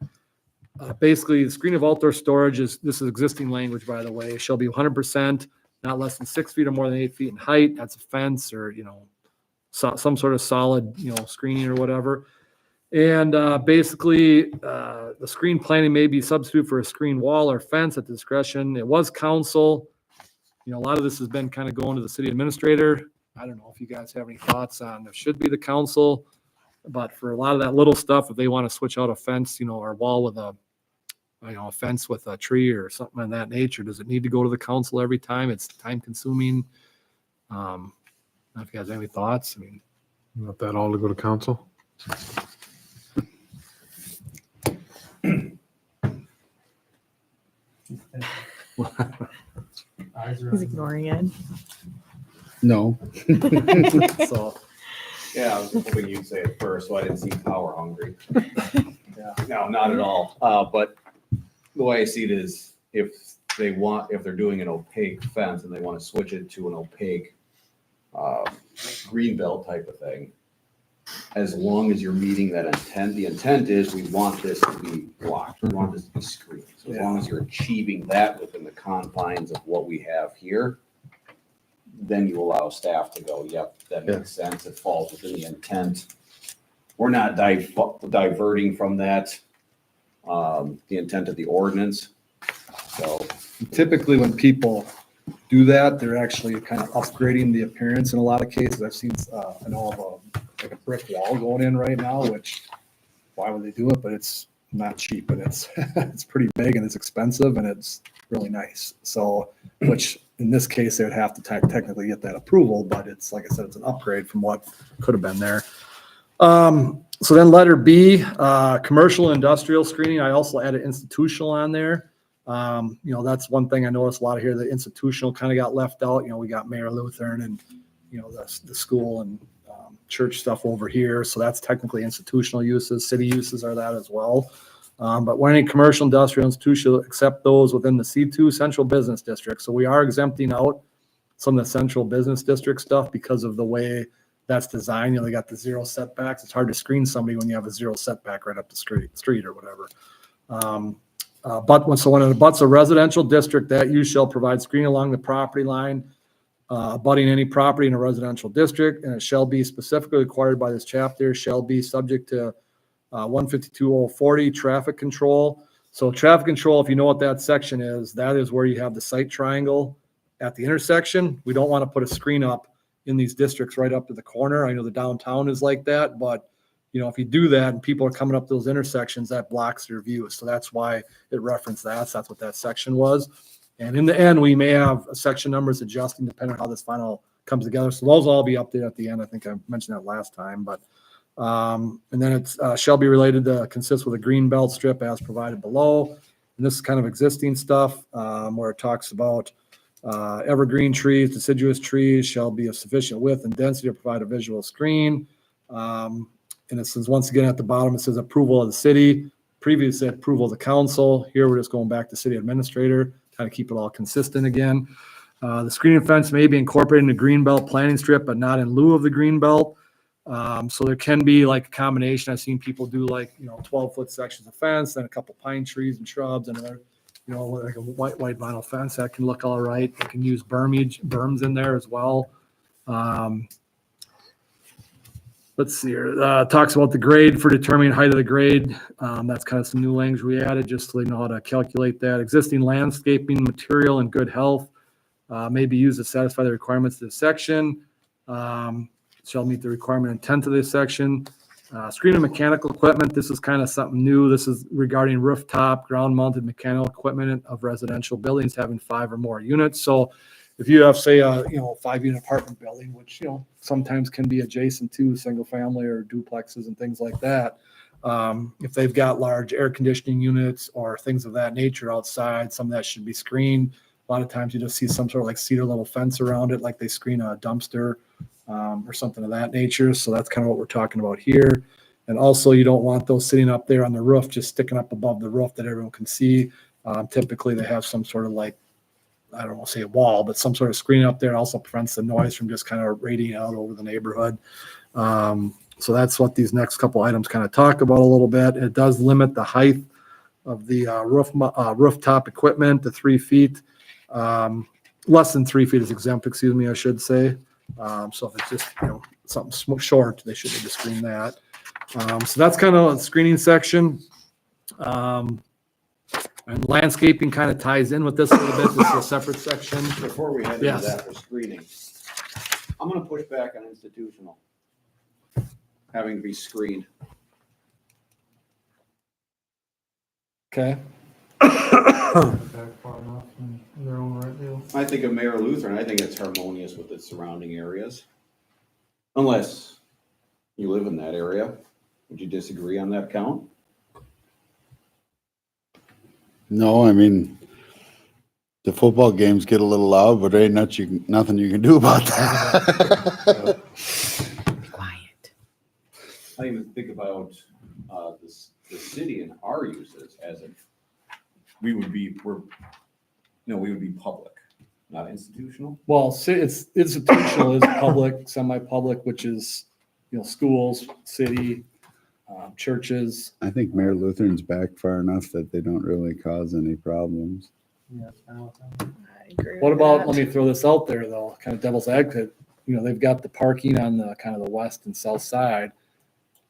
basically the screen of outdoor storage this is existing language, by the way, shall be 100%, not less than 6 feet or more than 8 feet in height. That's a fence or, some sort of solid, screening or whatever. And basically, the screen planting may be substitute for a screen wall or fence at the discretion. It was council. A lot of this has been kind of going to the city administrator. I don't know if you guys have any thoughts on it should be the council, but for a lot of that little stuff, if they want to switch out a fence, or a wall with a fence with a tree or something of that nature, does it need to go to the council every time? It's time consuming. I don't know if you guys have any thoughts. I mean, You want that all to go to council? He's ignoring it. No. so Yeah, I was hoping you'd say it first, so I didn't seem power hungry. No, not at all. But the way I see it is if they're doing an opaque fence and they want to switch it to an opaque green belt type of thing, as long as you're meeting that intent, the intent is we want this to be blocked. We want this to be screened. So as long as you're achieving that within the confines of what we have here, then you allow staff to go, yep, that makes sense. It falls within the intent. We're not diverting from that. the intent of the ordinance. So, Typically, when people do that, they're actually kind of upgrading the appearance in a lot of cases. I've seen, I know of like a brick wall going in right now, which, why would they do it? But it's not cheap, and it's, it's pretty big, and it's expensive, and it's really nice. So, which in this case, they would have to technically get that approval, but it's, like I said, it's an upgrade from what could have been there. So then letter B, commercial industrial screening. I also added institutional on there. That's one thing I noticed a lot of here, the institutional kind of got left out. We got Mayor Lutheran and, the school and church stuff over here. So that's technically institutional uses. City uses are that as well. But when any commercial industrial institution, except those within the C2 central business district. So we are exempting out some of the central business district stuff because of the way that's designed. They got the zero setbacks. It's hard to screen somebody when you have a zero setback right up the street or whatever. But when it abuts a residential district, that use shall provide screening along the property line, abutting any property in a residential district, and it shall be specifically required by this chapter, shall be subject to 152.040 traffic control. So traffic control, if you know what that section is, that is where you have the sight triangle at the intersection. We don't want to put a screen up in these districts right up to the corner. I know the downtown is like that, but if you do that and people are coming up those intersections, that blocks their view. So that's why it referenced that. So that's what that section was. And in the end, we may have section numbers adjusting depending on how this final comes together. So those will all be updated at the end. I think I mentioned that last time, but and then it shall be related to consist with a green belt strip as provided below. And this is kind of existing stuff where it talks about evergreen trees, deciduous trees shall be of sufficient width and density to provide a visual screen. And it says, once again, at the bottom, it says approval of the city. Previously, approval of the council. Here, we're just going back to city administrator, kind of keep it all consistent again. The screening fence may be incorporated in the green belt planting strip, but not in lieu of the green belt. So there can be like a combination. I've seen people do 12-foot sections of fence, then a couple pine trees and shrubs, and another, like a white vinyl fence that can look all right. They can use berms in there as well. Let's see here. Talks about the grade for determining height of the grade. That's kind of some new language we added just so they know how to calculate that. Existing landscaping material in good health may be used to satisfy the requirements of this section. Shall meet the requirement intent of this section. Screening mechanical equipment. This is kind of something new. This is regarding rooftop ground-mounted mechanical equipment of residential buildings having 5 or more units. So if you have, say, a 5-unit apartment building, which sometimes can be adjacent to single family or duplexes and things like that, if they've got large air conditioning units or things of that nature outside, some of that should be screened. A lot of times you just see some sort of like cedar little fence around it, like they screen a dumpster or something of that nature. So that's kind of what we're talking about here. And also, you don't want those sitting up there on the roof, just sticking up above the roof that everyone can see. Typically, they have some sort of I don't want to say a wall, but some sort of screen up there also prevents the noise from just kind of radiating out over the neighborhood. So that's what these next couple items kind of talk about a little bit. It does limit the height of the rooftop equipment to 3 feet. Less than 3 feet is exempt, I should say. So if it's just, something short, they should be to screen that. So that's kind of a screening section. And landscaping kind of ties in with this a little bit. This is a separate section. before we head into Yes. that for screening, I'm gonna push back on institutional. Having to be screened. Okay. I think of Mayor Lutheran, I think it's harmonious with its surrounding areas. Unless you live in that area. Would you disagree on that count? No, I mean, the football games get a little loud, but there ain't nothing you can do about that. Quiet. I even think about the city and our uses as if we would be public, not institutional. Well, it's institutional is public, semi-public, which is, schools, city, churches. I think Mayor Lutheran's back far enough that they don't really cause any problems. What about, let me throw this out there though, kind of devil's advocate, they've got the parking on the kind of the west and south side.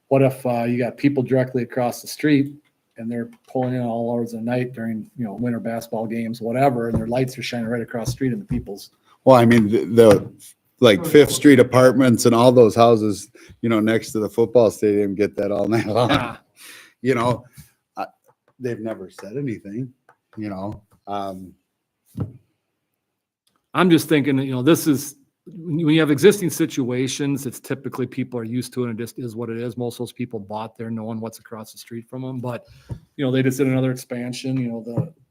What if you got people directly across the street and they're pulling in all hours of the night during, winter basketball games, whatever, and their lights are shining right across the street in the people's. Well, I mean, the like Fifth Street apartments and all those houses, next to the football stadium get that all night long. Yeah. You know, they've never said anything, I'm just thinking, this is, when you have existing situations, it's typically people are used to it and it just is what it is. Most of those people bought there knowing what's across the street from them, but, they just did another expansion,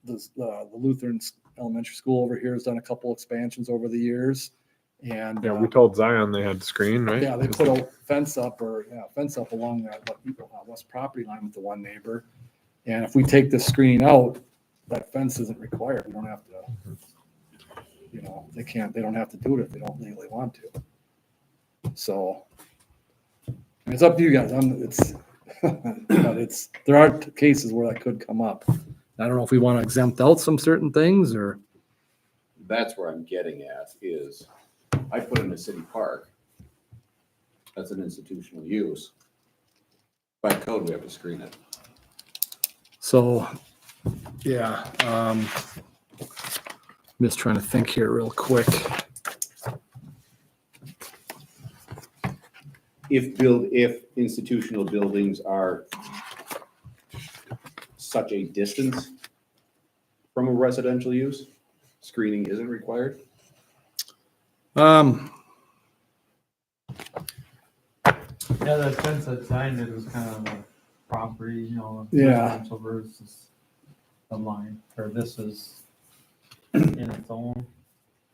the Lutheran elementary school over here has done a couple expansions over the years. And Yeah, we told Zion they had to screen, right? yeah, they put a fence up along that west property line with the one neighbor. And if we take this screening out, that fence isn't required. We don't have to, they don't have to do it if they don't legally want to. So it's up to you guys. But there are cases where that could come up. I don't know if we want to exempt out some certain things or. That's where I'm getting at is I put in a city park. That's an institutional use. By code, we have to screen it. So, yeah, just trying to think here real quick. If institutional buildings are such a distance from a residential use, screening isn't required. Yeah, that fence that signed it was kind of a property, Yeah. residential versus the line, or this is in its own.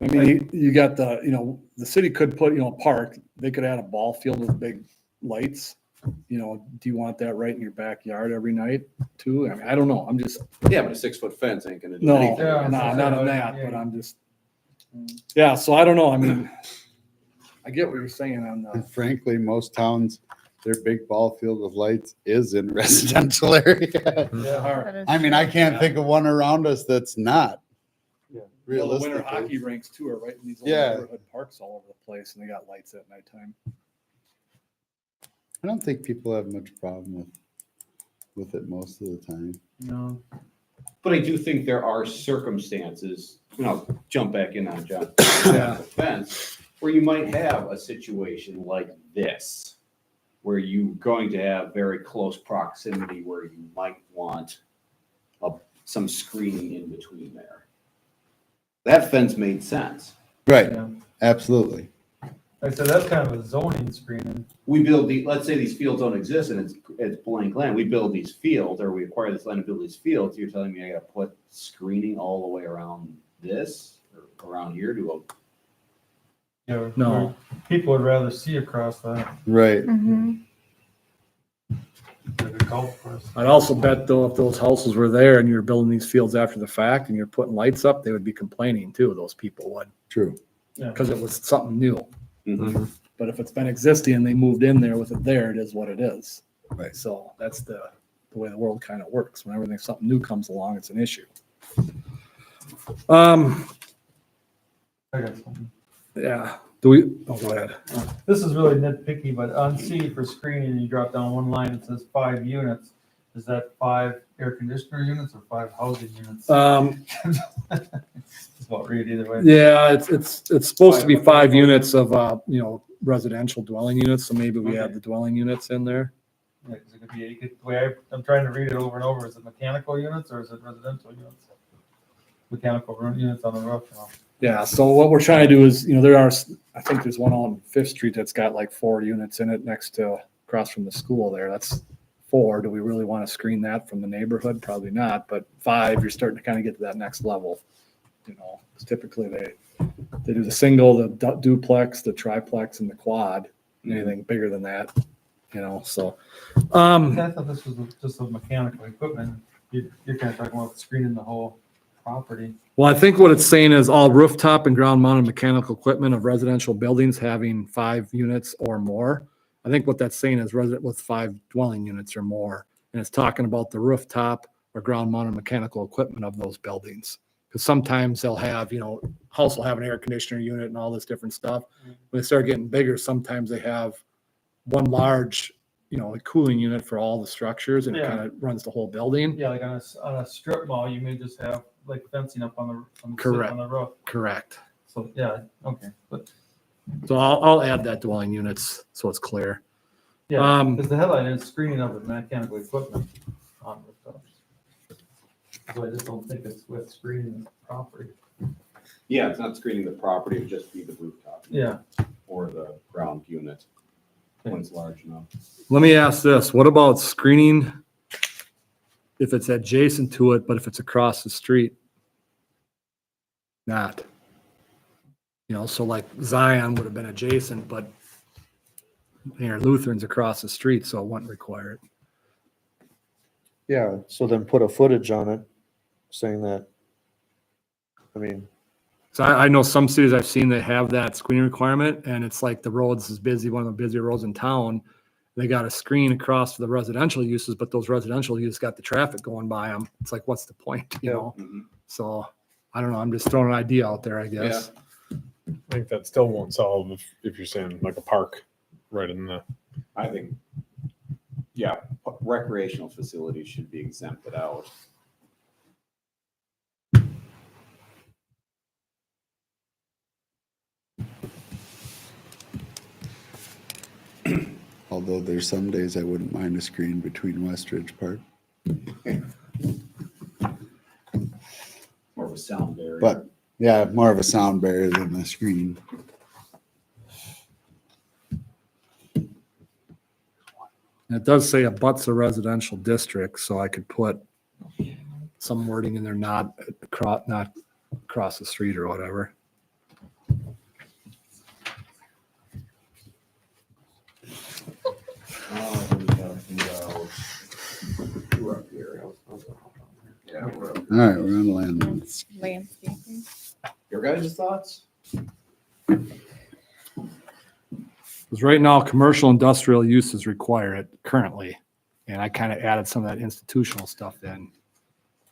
I mean, you got the city could put, a park, they could add a ball field with big lights. Do you want that right in your backyard every night too? I mean, I don't know. I'm just, Yeah, but a 6-foot fence ain't gonna do no, anything. no, not on that, but I'm just, yeah, so I don't know. I mean, I get what you're saying on the. And frankly, most towns, their big ball field with lights is in residential area. Yeah. I mean, I can't think of one around us that's not. Well, the winter Realistically. hockey rinks too are right in these old Yeah. neighborhood parks all over the place, and they got lights at nighttime. I don't think people have much problem with it most of the time. No. But I do think there are circumstances, and I'll jump back in on John. Yeah. Fence, where you might have a situation like this, where you're going to have very close proximity where you might want some screening in between there. That fence made sense. Right, Yeah. absolutely. Like I said, that's kind of a zoning screening. We build let's say these fields don't exist and it's blank land. We build these fields, or we acquire this land and build these fields. You're telling me I gotta put screening all the way around this or around here to No. People would rather see across that Right. Mhm. than a golf course. I'd also bet though, if those houses were there and you're building these fields after the fact and you're putting lights up, they would be complaining too, those people would, True. because it was something new. Mhm. But if it's been existing and they moved in there with it there, it is what it is. Right. So that's the way the world kind of works. Whenever something new comes along, it's an issue. I got something. Yeah. Do we, oh, go ahead. This is really nitpicky, but on C for screening, you drop down one line, it says 5 units. Is that 5 air conditioner units or 5 housing units? Just about read either way. Yeah, it's supposed to be 5 units of, residential dwelling units. So maybe we add the dwelling units in there. Yeah, 'cause it could be, the way I'm trying to read it over and over, is it mechanical units or is it residential units? Mechanical units on the roof, Yeah, so what we're trying to do is, I think there's one on Fifth Street that's got like 4 units in it next to, across from the school there. That's 4. Do we really want to screen that from the neighborhood? Probably not, but 5, you're starting to kind of get to that next level. 'Cause typically they do the single, the duplex, the triplex, and the quad. Anything bigger than that, so. I thought this was just a mechanical equipment. You're kind of talking about screening the whole property. Well, I think what it's saying is all rooftop and ground mounted mechanical equipment of residential buildings having 5 units or more. I think what that's saying is resident with 5 dwelling units or more. And it's talking about the rooftop or ground mounted mechanical equipment of those buildings. Because sometimes they'll have, house will have an air conditioner unit and all this different stuff. When they start getting bigger, sometimes they have one large, a cooling unit for all the structures and it Yeah. kind of runs the whole building. Yeah, like on a strip mall, you may just have like fencing up on the Correct. on the roof. Correct. So, yeah, okay, but, So I'll add that dwelling units so it's clear. yeah, because the headline is screening of the mechanical equipment on rooftops. So I just don't think it's with screening the property. Yeah, it's not screening the property, it'd just be the rooftop. Yeah. Or the ground unit, when it's large enough. Let me ask this, what about screening if it's adjacent to it, but if it's across the street? Not. So like Zion would have been adjacent, but Lutheran's across the street, so it wouldn't require it. Yeah, so then put a footage on it saying that. I mean, So I know some cities I've seen that have that screening requirement, and it's like the roads is busy, one of the busier roads in town. They got a screen across for the residential uses, but those residential uses got the traffic going by them. It's like, what's the point, Yeah. Mhm. So I don't know. I'm just throwing an idea out there, I guess. I think that still won't solve if you're saying like a park right in the, I think, yeah, recreational facilities should be exempted out. Although there's some days I wouldn't mind a screen between Westridge Park. More of a sound barrier. But yeah, more of a sound barrier than a screen. And it does say abuts a residential district, so I could put some wording in there, not across the street or whatever. We're up here. Yeah, we're up. All right, we're on land. Landscaping. Your guys' thoughts? Because right now, commercial industrial uses require it currently. And I kind of added some of that institutional stuff in.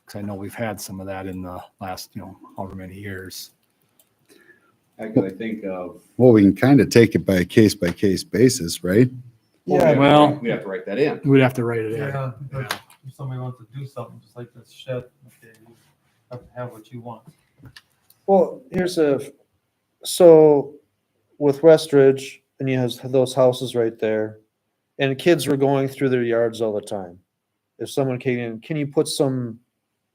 Because I know we've had some of that in the last, however many years. I think of. Well, we can kind of take it by a case basis, right? Yeah, well- We have to write that in. We'd have to write it in. Yeah, but if somebody wants to do something just like this shed, okay, you have to have what you want. well, so with Westridge, and you have those houses right there, and kids were going through their yards all the time. If someone came in, can you put some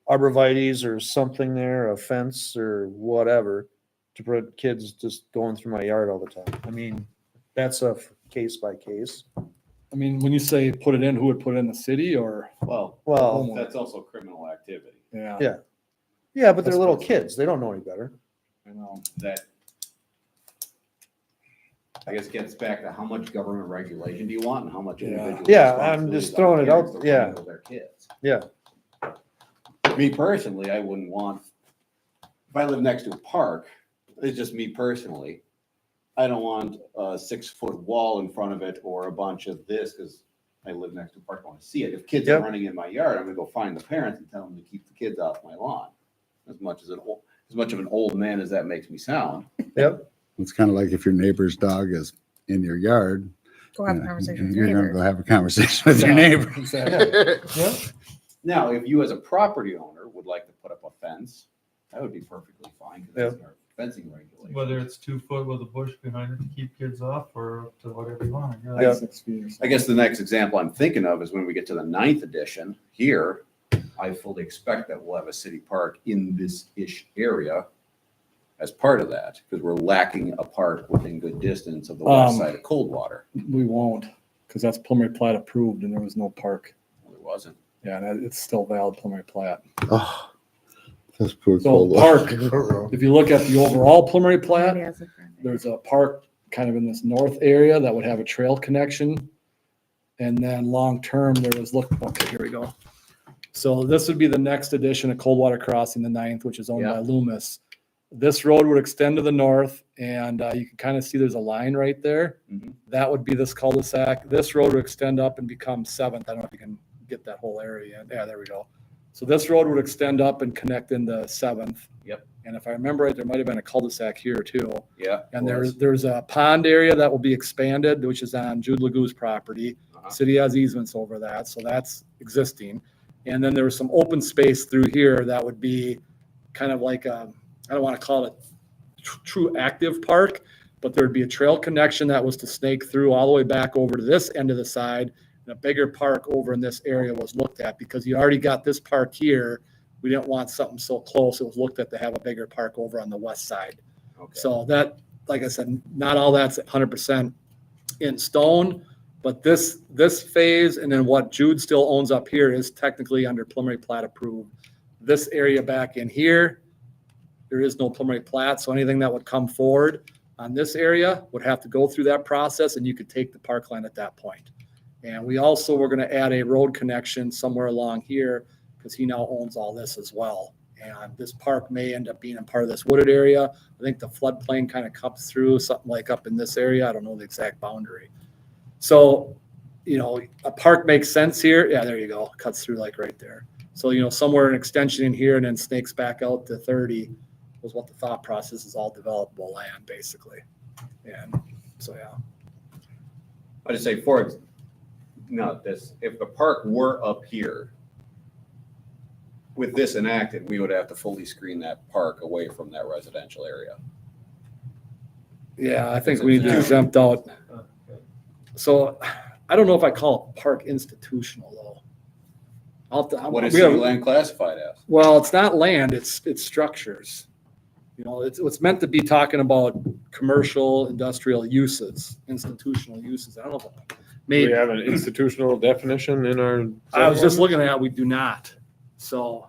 arborvitaes or something there, a fence or whatever, to prevent kids just going through my yard all the time? I mean, that's a case by case. I mean, when you say put it in, who would put it in, the city or? Well, Well, that's also criminal activity. Yeah. Yeah. yeah, but they're That's little what- kids. They don't know any better. I know. That, I guess, gets back to how much government regulation do you want and how much Yeah. individual. Yeah, I'm responsibility just is on throwing it out, parents to yeah. handle their kids. Yeah. Me personally, I wouldn't want, if I live next to a park, it's just me personally. I don't want a 6-foot wall in front of it or a bunch of this because I live next to a park, I want to see it. If kids Yep. are running in my yard, I'm gonna go find the parents and tell them to keep the kids off my lawn. As much of an old man as that makes me sound. Yep. It's kind of like if your neighbor's dog is in your yard. Go have a yeah, conversation and with your You're gonna neighbor. go have a conversation with your neighbor. Yeah. Now, if you as a property owner would like to put up a fence, that would be perfectly fine because that's our fencing regulation. Whether it's 2 foot with a bush behind it to keep kids off or up to whatever you want. Yeah. 6 feet or something. I guess the next example I'm thinking of is when we get to the 9th edition here, I fully expect that we'll have a city park in this ish area as part of that, because we're lacking a park within good distance of the west side of Coldwater. We won't, because that's preliminary plat approved and there was no park. Well, there wasn't. Yeah, and it's still valid preliminary plat. Oh, this poor So cold park, if you look at the overall preliminary plat, Maybe as a friend. there's a park kind of in this north area that would have a trail connection. And then long-term, there was, okay, here we go. So this would be the next edition of Coldwater Crossing, the 9th, which is owned by Loomis. This road would extend to the north and you can kind of see there's a line right there. Mhm. That would be this cul-de-sac. This road would extend up and become 7th. I don't know if you can get that whole area. Yeah, there we go. So this road would extend up and connect into 7th. Yep. And if I remember right, there might have been a cul-de-sac here too. Yeah. And there's a pond area that will be expanded, which is on Jude Lagoo's property. City has easements over that, so that's existing. And then there was some open space through here that would be kind of like a, I don't want to call it true active park, but there'd be a trail connection that was to snake through all the way back over to this end of the side. And a bigger park over in this area was looked at because you already got this park here. We didn't want something so close. It was looked at to have a bigger park over on the west side. Okay. So that, like I said, not all that's 100% in stone, but this phase and then what Jude still owns up here is technically under preliminary plat approved. This area back in here, there is no preliminary plat, so anything that would come forward on this area would have to go through that process, and you could take the parkland at that point. And we also were going to add a road connection somewhere along here because he now owns all this as well. And this park may end up being a part of this wooded area. I think the floodplain kind of comes through something like up in this area. I don't know the exact boundary. So, you know, a park makes sense here. Yeah, there you go. Cuts through like right there. So, you know, somewhere an extension in here and then snakes back out to 30 was what the thought process is, all developable land basically. And so, yeah. I just say if the park were up here, with this enacted, we would have to fully screen that park away from that residential area. Yeah, I think we need to exempt out. So I don't know if I call it park institutional though. What is city land classified as? Well, it's not land, it's structures. You know, it's meant to be talking about commercial, industrial uses, institutional uses. I don't know if Do maybe. we have an institutional definition in our? I was just looking at it, we do not. So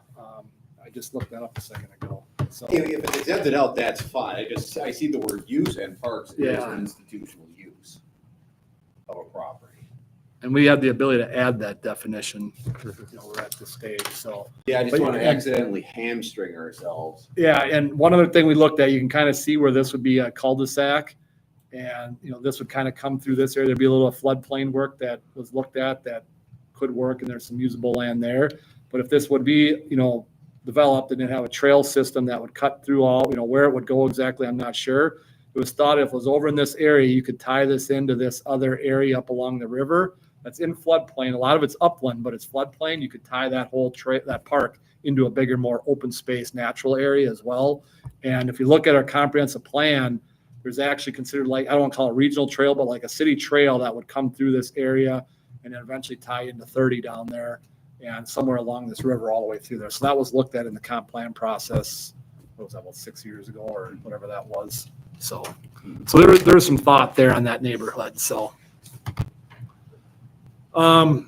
I just looked that up a second ago. So If it's exempted out, that's fine. I see the word use and parks as Yeah. an institutional use of a property. and we have the ability to add that definition. You know, we're at this stage, so. Yeah, I just But- want to accidentally hamstring ourselves. Yeah, and one other thing we looked at, you can kind of see where this would be a cul-de-sac. And, you know, this would kind of come through this area. There'd be a little floodplain work that was looked at that could work, and there's some usable land there. But if this would be, you know, developed and then have a trail system that would cut through all, you know, where it would go exactly, I'm not sure. It was thought if it was over in this area, you could tie this into this other area up along the river that's in floodplain. A lot of it's upland, but it's floodplain. You could tie that whole that park into a bigger, more open space, natural area as well. And if you look at our comprehensive plan, there's actually considered like, I don't want to call it a regional trail, but like a city trail that would come through this area and then eventually tie into 30 down there and somewhere along this river all the way through there. So that was looked at in the comp process. What was that, about 6 years ago or whatever that was? So there's some thought there on that neighborhood. So, all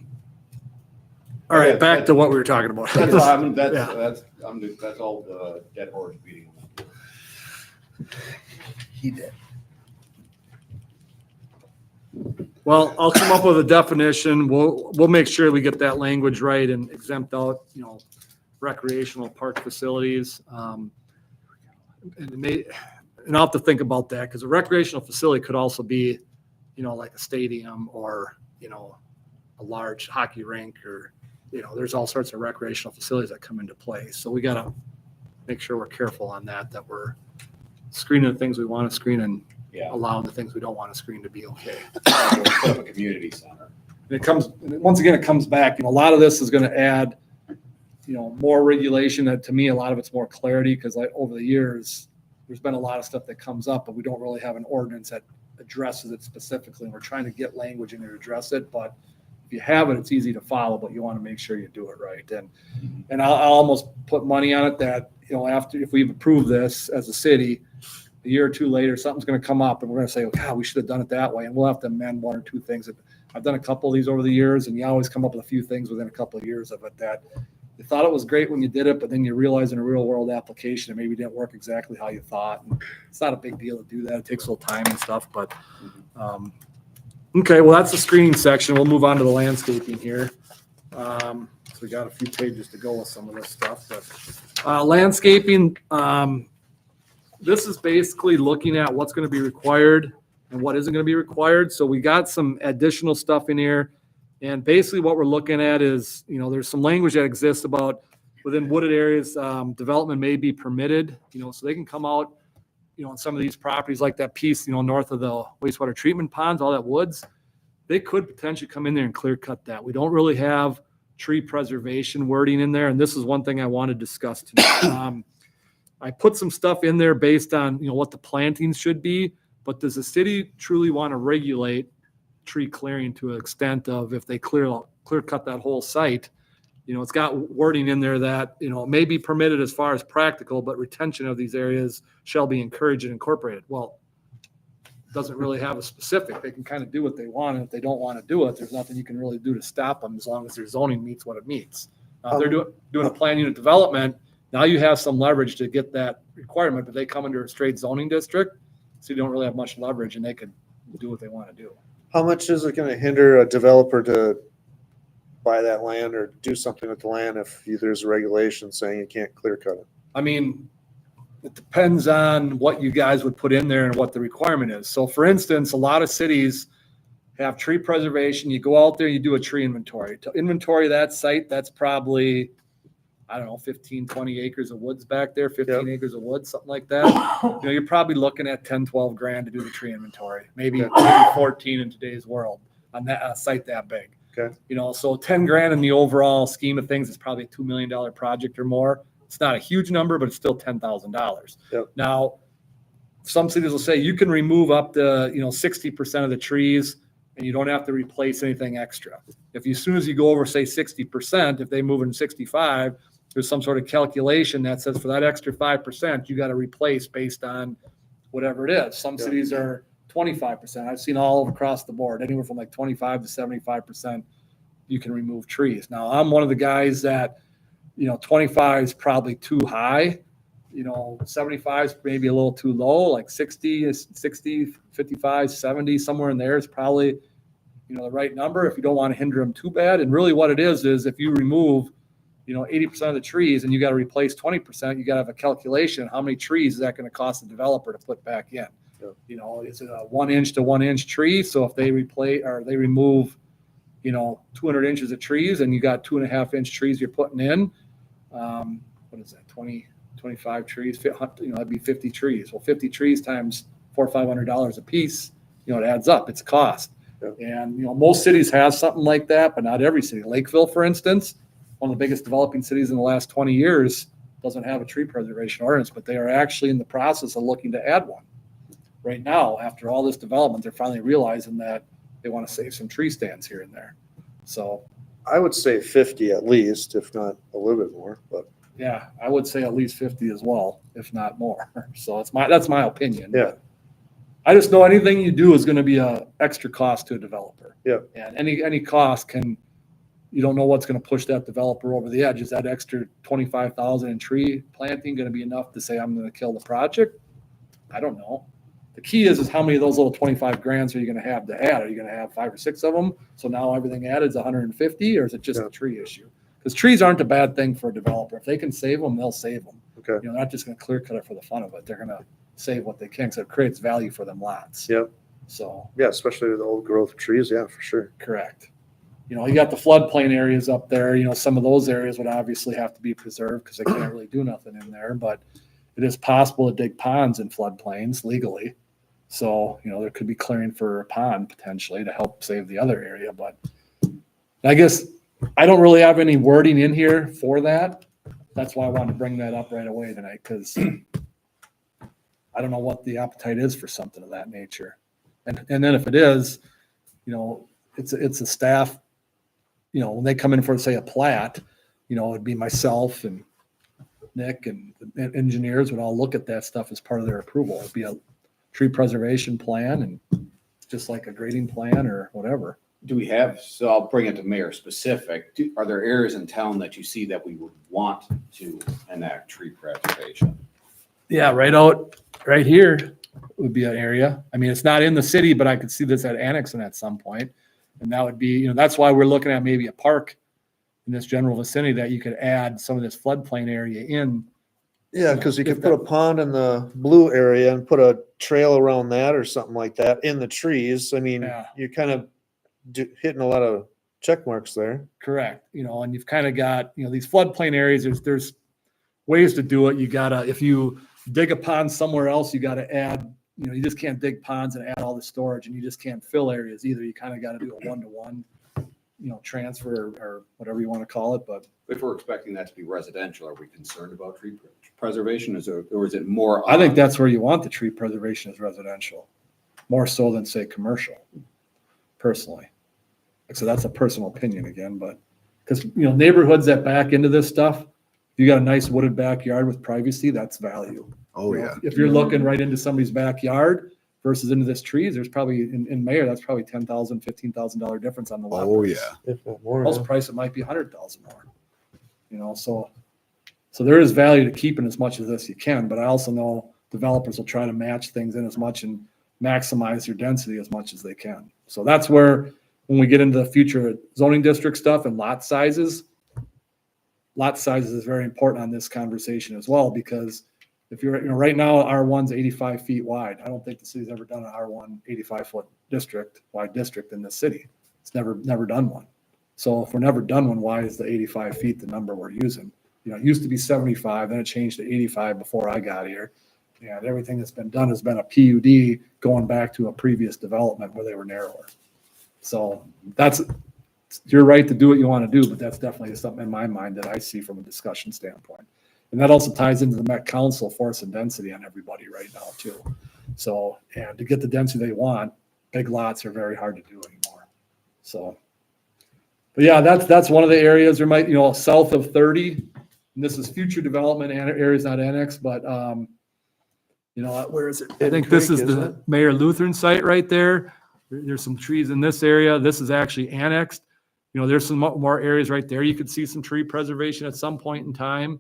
right, back to what we were talking about. That's all, Yeah. that's all the dead horse beating. He did. Well, I'll come up with a definition. We'll make sure we get that language right and exempt out, you know, recreational park facilities. And I'll have to think about that because a recreational facility could also be, you know, like a stadium or, you know, a large hockey rink or, you know, there's all sorts of recreational facilities that come into play. So we got to make sure we're careful on that we're screening the things we want to screen and Yeah. allow the things we don't want to screen to be okay. Put up a community center. And once again, it comes back, you know, a lot of this is going to add, you know, more regulation. That to me, a lot of it's more clarity because like over the years, there's been a lot of stuff that comes up, but we don't really have an ordinance that addresses it specifically. And we're trying to get language in there to address it, but if you have it, it's easy to follow, but you want to make sure you do it right. And I'll almost put money on it that, you know, if we've approved this as a city, a year or two later, something's going to come up and we're going to say, oh, God, we should have done it that way. And we'll have to amend one or two things. I've done a couple of these over the years, and you always come up with a few things within a couple of years of it that you thought it was great when you did it, but then you realize in a real world application, it maybe didn't work exactly how you thought. And it's not a big deal to do that. It takes a little time and stuff, but okay, well, that's the screening section. We'll move on to the landscaping here. So we got a few pages to go with some of this stuff, but landscaping, this is basically looking at what's going to be required and what isn't going to be required. So we got some additional stuff in here. And basically what we're looking at is, you know, there's some language that exists about within wooded areas, development may be permitted, you know, so they can come out, you know, on some of these properties like that piece, you know, north of the wastewater treatment ponds, all that woods. they could potentially come in there and clear cut that. We don't really have tree preservation wording in there, and this is one thing I want to discuss tonight. I put some stuff in there based on, what the plantings should be, but does the city truly want to regulate tree clearing to an extent of if they clear cut that whole site? It's got wording in there that, it may be permitted as far as practical, but retention of these areas shall be encouraged and incorporated. Well, it doesn't really have a specific. They can kind of do what they want, and if they don't want to do it, there's nothing you can really do to stop them as long as their zoning meets what it meets. If they're doing a plan unit development, now you have some leverage to get that requirement, but they come under a straight zoning district, so you don't really have much leverage, and they could do what they want to do. How much is it gonna hinder a developer to buy that land or do something with the land if there's a regulation saying you can't clear cut it? I mean, it depends on what you guys would put in there and what the requirement is. So for instance, a lot of cities have tree preservation. You go out there, you do a tree inventory. To inventory that site, that's probably, 15, 20 acres of woods back there, 15 acres of woods, something like that. You're probably looking at 10, 12 grand to do the tree inventory, maybe 14 in today's world on that site that big. Okay. So 10 grand in the overall scheme of things is probably a $2 million project or more. It's not a huge number, but it's still $10,000. Yep. Now, some cities will say you can remove up to, 60% of the trees and you don't have to replace anything extra. If you, as soon as you go over, say 60%, if they move in 65, there's some sort of calculation that says for that extra 5%, you got to replace based on whatever it is. Some cities are 25%. I've seen all across the board, anywhere from like 25 to 75%, you can remove trees. Now, I'm one of the guys that, 25 is probably too high. 75 is maybe a little too low, like 60, 55, 70, somewhere in there is probably, the right number if you don't want to hinder them too bad. And really what it is if you remove, 80% of the trees and you got to replace 20%, you got to have a calculation. How many trees is that going to cost the developer to put back in? Is it a 1 inch to 1 inch tree? So if they replace or they remove, 200 inches of trees and you got 2.5 inch trees you're putting in, what is that? 20, 25 trees, that'd be 50 trees. Well, 50 trees times $400 or $500 a piece, it adds up. It's a cost. And, most cities have something like that, but not every city. Lakeville, for instance, one of the biggest developing cities in the last 20 years, doesn't have a tree preservation ordinance, but they are actually in the process of looking to add one. Right now, after all this development, they're finally realizing that they want to save some tree stands here and there. So I would say 50 at least, if not a little bit more, but. yeah, I would say at least 50 as well, if not more. So that's my opinion. Yeah. I just know anything you do is going to be a extra cost to a developer. Yeah. And any cost you don't know what's going to push that developer over the edge. Is that extra 25,000 in tree planting going to be enough to say I'm going to kill the project? I don't know. The key is how many of those little 25 grands are you going to have to add? Are you going to have 5 or 6 of them? So now everything added is 150, or is it just a tree issue? Because trees aren't a bad thing for a developer. If they can save them, they'll save them. Okay. They're not just going to clear cut it for the fun of it. They're going to save what they can because it creates value for them lots. Yep. So. Yeah, especially with the old growth trees. Yeah, for sure. Correct. You got the floodplain areas up there. Some of those areas would obviously have to be preserved because they can't really do nothing in there. But it is possible to dig ponds in floodplains legally. So, there could be clearing for a pond potentially to help save the other area. But I guess I don't really have any wording in here for that. That's why I wanted to bring that up right away tonight, because I don't know what the appetite is for something of that nature. And then if it is, it's a staff, when they come in for, say, a plat, it'd be myself and Nick and engineers would all look at that stuff as part of their approval. It'd be a tree preservation plan and just like a grading plan or whatever. Do we have, so I'll bring it to mayor specific, are there areas in town that you see that we would want to enact tree preservation? Yeah, right here would be an area. I mean, it's not in the city, but I could see this at annexing at some point. And that would be, that's why we're looking at maybe a park in this general vicinity that you could add some of this floodplain area in. Yeah, because you could put a pond in the blue area and put a trail around that or something like that in the trees. I mean, you're kind of hitting a lot of check marks there. Correct. And you've kind of got, these floodplain areas, there's ways to do it. You gotta, if you dig a pond somewhere else, you gotta add, you just can't dig ponds and add all the storage, and you just can't fill areas either. You kind of got to do a one-to-one, transfer or whatever you want to call it, but If we're expecting that to be residential, are we concerned about tree preservation? Or is it more? I think that's where you want the tree preservation is residential, more so than say commercial, personally. So that's a personal opinion again, but because, neighborhoods that back into this stuff, you got a nice wooded backyard with privacy, that's value. Oh, yeah. If you're looking right into somebody's backyard versus into this trees, there's probably in Mayor, that's probably $10,000, $15,000 difference on the lot. Oh, price. yeah. If not more. Most price, it might be 100,000 more, so there is value to keeping as much of this you can, but I also know developers will try to match things in as much and maximize your density as much as they can. So that's where, when we get into the future zoning district stuff and lot sizes is very important on this conversation as well, because if you're, right now, R1's 85 feet wide. I don't think the city's ever done an R1 85-foot wide district in the city. It's never done one. So if we're never done one, why is the 85 feet the number we're using? It used to be 75, then it changed to 85 before I got here. And everything that's been done has been a PUD going back to a previous development where they were narrower. So you're right to do what you want to do, but that's definitely something in my mind that I see from a discussion standpoint. And that also ties into the Met Council force and density on everybody right now too. So, and to get the density they want, big lots are very hard to do anymore. So, but yeah, that's one of the areas there might, south of 30, and this is future development and areas not annexed, but, where is it? I think this is the Mayor Lutheran site right there. There's some trees in this area. This is actually annexed. There's some more areas right there. You could see some tree preservation at some point in time.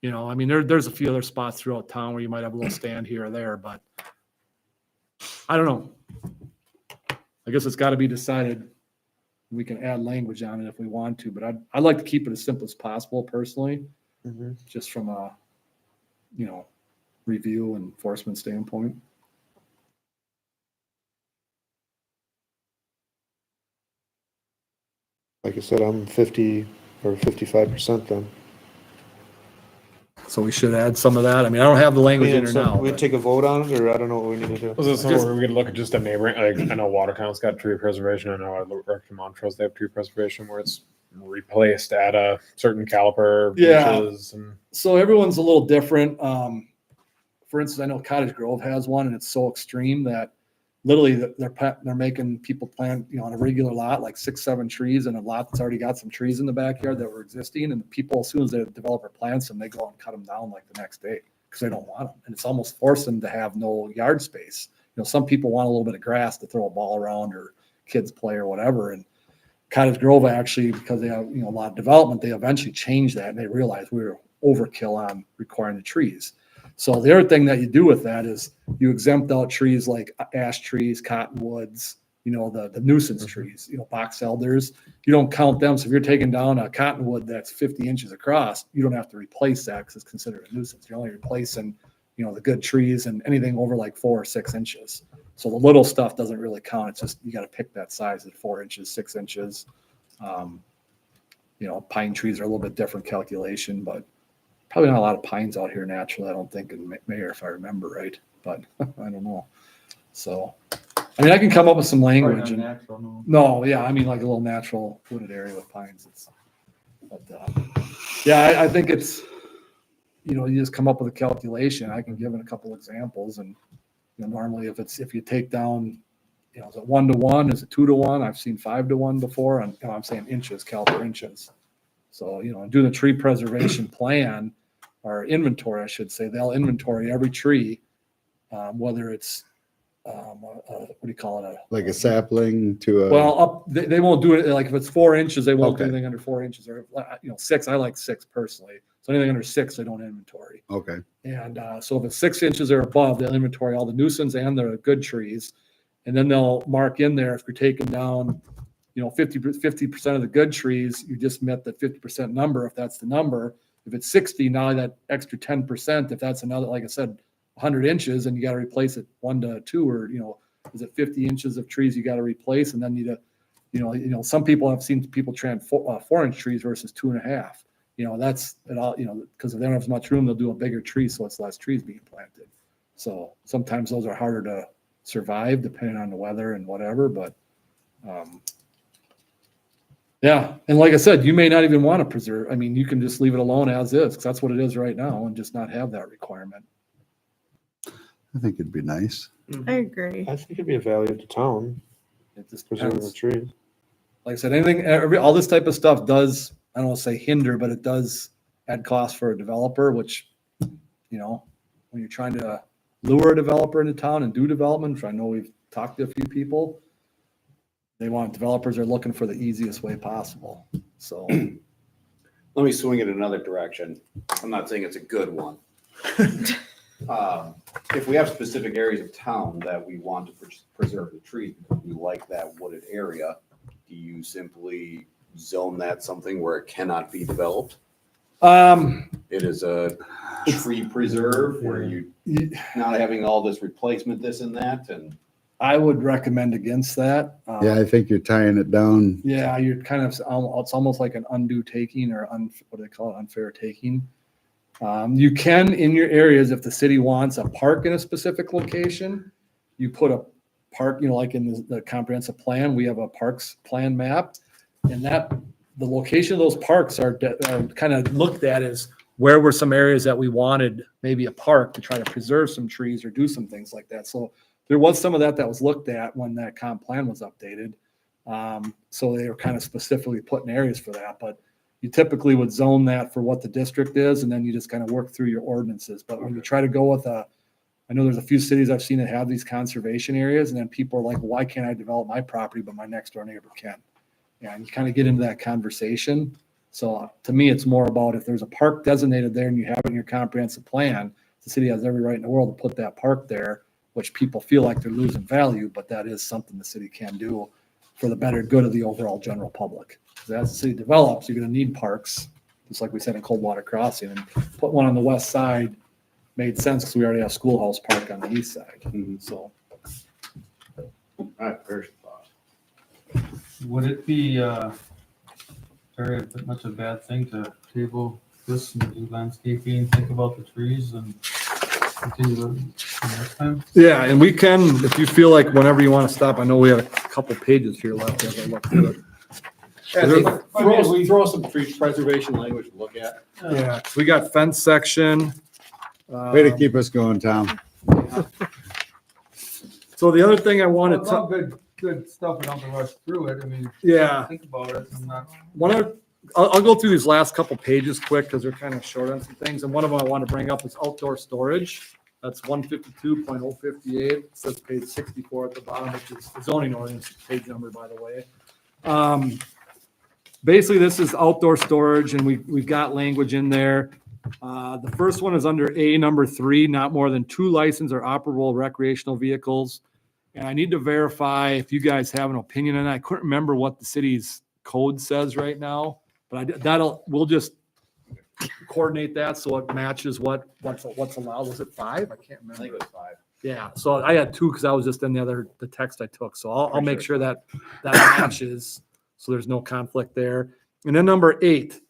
There's a few other spots throughout town where you might have a little stand here or there, but I don't know. I guess it's got to be decided. We can add language on it if we want to, but I'd like to keep it as simple as possible personally, just from a, review and enforcement standpoint. Like I said, I'm 50 or 55% then. So we should add some of that. I don't have the language in there now. We but- take a vote on it, or I don't know what we need to do. Was this somewhere we could look at just a neighboring, I know Watertown's got tree preservation. I know I worked in Montrose, they have tree preservation where it's replaced at a certain caliper. Yeah. inches and- So everyone's a little different. For instance, I know Cottage Grove has one, and it's so extreme that literally they're making people plant, on a regular lot, like 6-7 trees, and a lot that's already got some trees in the backyard that were existing. And the people, as soon as the developer plants them, they go out and cut them down like the next day because they don't want them. And it's almost forced them to have no yard space. Some people want a little bit of grass to throw a ball around or kids play or whatever. And Cottage Grove actually, because they have, a lot of development, they eventually changed that and they realized we were overkill on requiring the trees. So the other thing that you do with that is you exempt out trees like ash trees, cottonwoods, the nuisance trees, box elders. You don't count them. So if you're taking down a cottonwood that's 50 inches across, you don't have to replace that because it's considered a nuisance. You're only replacing, the good trees and anything over like 4 or 6 inches. So the little stuff doesn't really count. It's just, you got to pick that size at 4 inches, 6 inches. Pine trees are a little bit different calculation, but probably not a lot of pines out here naturally, I don't think, in Mayor, if I remember right, but I don't know. So, I can come up with some language. And, like a little natural wooded area with pines. I think it's, you just come up with a calculation. I can give it a couple examples, and normally if you take down, is it 1-to-1? Is it 2-to-1? I've seen 5-to-1 before, and I'm saying inches, caliber inches. So, doing a tree preservation plan or inventory, I should say, they'll inventory every tree, whether it's, what do you call it? Like a sapling to a. They won't do it. Like if it's 4 inches, they won't do Okay. anything under 4 inches, or 6. I like 6 personally. So anything under 6, they don't inventory. Okay. And so if it's 6 inches or above, they'll inventory all the nuisance and the good trees. And then they'll mark in there, if you're taking down, 50% of the good trees, you just met the 50% number, if that's the number. If it's 60, now that extra 10%, if that's another, like I said, 100 inches, and you got to replace it 1 to 2, or, is it 50 inches of trees you got to replace? And then some people have seen people trim 4-inch trees versus 2.5. That's it all, because if they don't have as much room, they'll do a bigger tree, so it's less trees being planted. So sometimes those are harder to survive depending on the weather and whatever, but, Yeah, and like I said, you may not even want to preserve, I mean, you can just leave it alone as is, because that's what it is right now, and just not have that requirement. I think it'd be nice. I agree. I think it'd be a value to town, It just preserving the depends. trees. Like I said, anything, all this type of stuff does, I don't want to say hinder, but it does add cost for a developer, which, you know, when you're trying to lure a developer into town and do development, which I know we've talked to a few people, developers are looking for the easiest way possible. So, Let me swing it another direction. I'm not saying it's a good one. If we have specific areas of town that we want to preserve the trees because we like that wooded area, do you simply zone that something where it cannot be developed? It is a tree preserve where you not having all this replacement, this and that, and I would recommend against that. Yeah, I think you're tying it down. Yeah, you're kind of, it's almost like an undue taking or what do they call it, unfair taking. You can, in your areas, if the city wants a park in a specific location, you put a park, like in the comprehensive plan, we have a parks plan map. And the location of those parks are kind of looked at as where were some areas that we wanted maybe a park to try to preserve some trees or do some things like that. So there was some of that was looked at when that comp plan was updated. So they were kind of specifically putting areas for that, but you typically would zone that for what the district is, and then you just kind of work through your ordinances. But when you try to go with I know there's a few cities I've seen that have these conservation areas, and then people are like, why can't I develop my property, but my next door neighbor can? Yeah, and you kind of get into that conversation. So to me, it's more about if there's a park designated there and you have it in your comprehensive plan, the city has every right in the world to put that park there, which people feel like they're losing value, but that is something the city can do for the better good of the overall general public. Because as the city develops, you're going to need parks, just like we said in Coldwater Crossing, and put one on the west side made sense because we already have Schoolhouse Park on the east side. So. all right, very thought. Would it be, very much a bad thing to table this and do landscaping, think about the trees and continue the next time? Yeah, and we can, if you feel like whenever you want to stop, I know we have a couple pages here left as I look through it. Throw some tree preservation language to look at. Yeah, we got fence section. Way to keep us going, Tom. So the other thing I wanted to, Good stuff, we don't have to rush through it, I mean, yeah, think about it and not. I'll go through these last couple pages quick because they're kind of short on some things. And one of them I want to bring up is outdoor storage. That's 152.058. It says page 64 at the bottom, which is the zoning ordinance page number, by the way. Basically, this is outdoor storage, and we've got language in there. The first one is under A number 3, not more than 2 licensed or operable recreational vehicles. And I need to verify if you guys have an opinion on that. I couldn't remember what the city's code says right now, but we'll just coordinate that so it matches what's allowed. Was it 5? I can't remember. I think it was 5. Yeah, so I had 2 because I was just in the text I took. So I'll make sure that matches so there's no conflict there. And then number 8,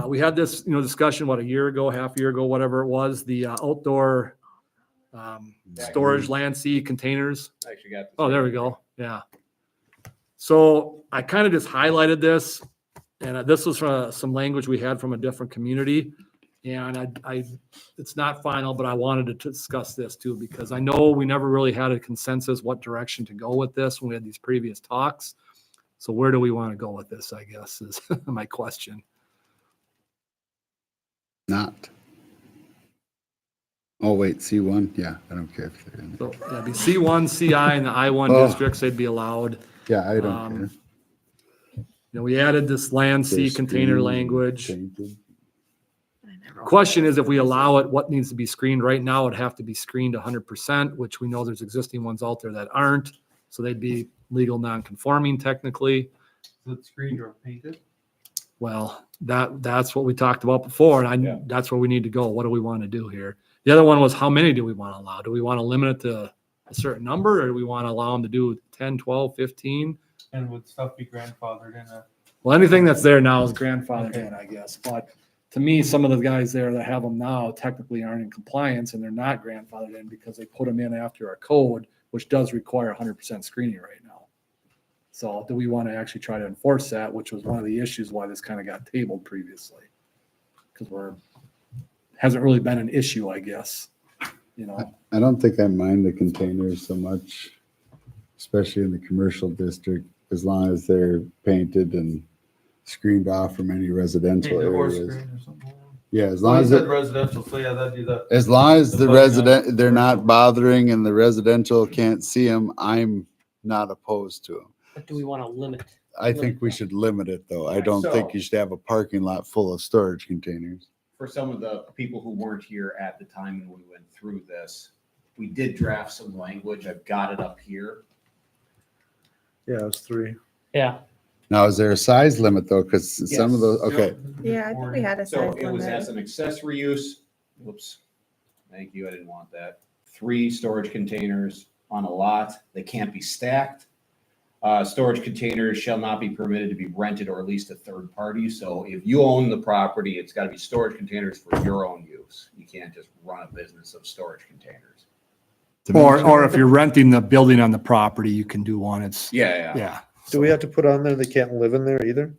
we had this discussion a year ago, half a year ago, whatever it was, the outdoor storage land sea containers. I actually got. Oh, there we go. Yeah. So I kind of just highlighted this, and this was from some language we had from a different community. And it's not final, but I wanted to discuss this too, because I know we never really had a consensus what direction to go with this when we had these previous talks. So where do we want to go with this, I guess, is my question. Not. Oh, wait, C1? Yeah, I don't care if they're in there. So that'd be C1, CI, and the I1 Oh. districts, they'd be allowed. Yeah, I don't care. We added this land sea container Screen language. painted. Question is, if we allow it, what needs to be screened? Right now, it'd have to be screened 100%, which we know there's existing ones out there that aren't. So they'd be legal non-conforming technically. Is it screened or painted? Well, that's what we talked about before, and that's where we need to go. What do we want to do here? The other one was, how many do we want to allow? Do we want to limit it to a certain number, or do we want to allow them to do 10, 12, 15? And would stuff be grandfathered in? Well, anything that's there now is grandfathered in, I guess. But to me, some of the guys there that have them now technically aren't in compliance and they're not grandfathered in because they put them in after our code, which does require 100% screening right now. So do we want to actually try to enforce that, which was one of the issues why this kind of got tabled previously? Because hasn't really been an issue, I guess, you know. I don't think I mind the containers so much, especially in the commercial district, as long as they're painted and screened off from any residential Or areas. screen or something. Yeah, as Well, long you as said it, residential, so yeah, that'd do that. as long as The the building on resident, they're not commercial. bothering and the residential can't see them, I'm not opposed to them. But do we want to limit? I think we should limit it though. I Right, don't think so- you should have a parking lot full of storage containers. For some of the people who weren't here at the time when we went through this, we did draft some language. I've got it up here. Yeah, it's 3. Yeah. Now, is there a size limit though? Because some of Yes. those, okay, Yeah, I think we had a So size it was as limit. an accessory use. Whoops. Thank you. I didn't want that. 3 storage containers on a lot. They can't be stacked. Storage containers shall not be permitted to be rented or leased to third parties. So if you own the property, it's got to be storage containers for your own use. You can't just run a business of storage containers. Or if you're renting the building on the property, you can do one. It's, Yeah. yeah. Do we have to put on there they can't live in there either?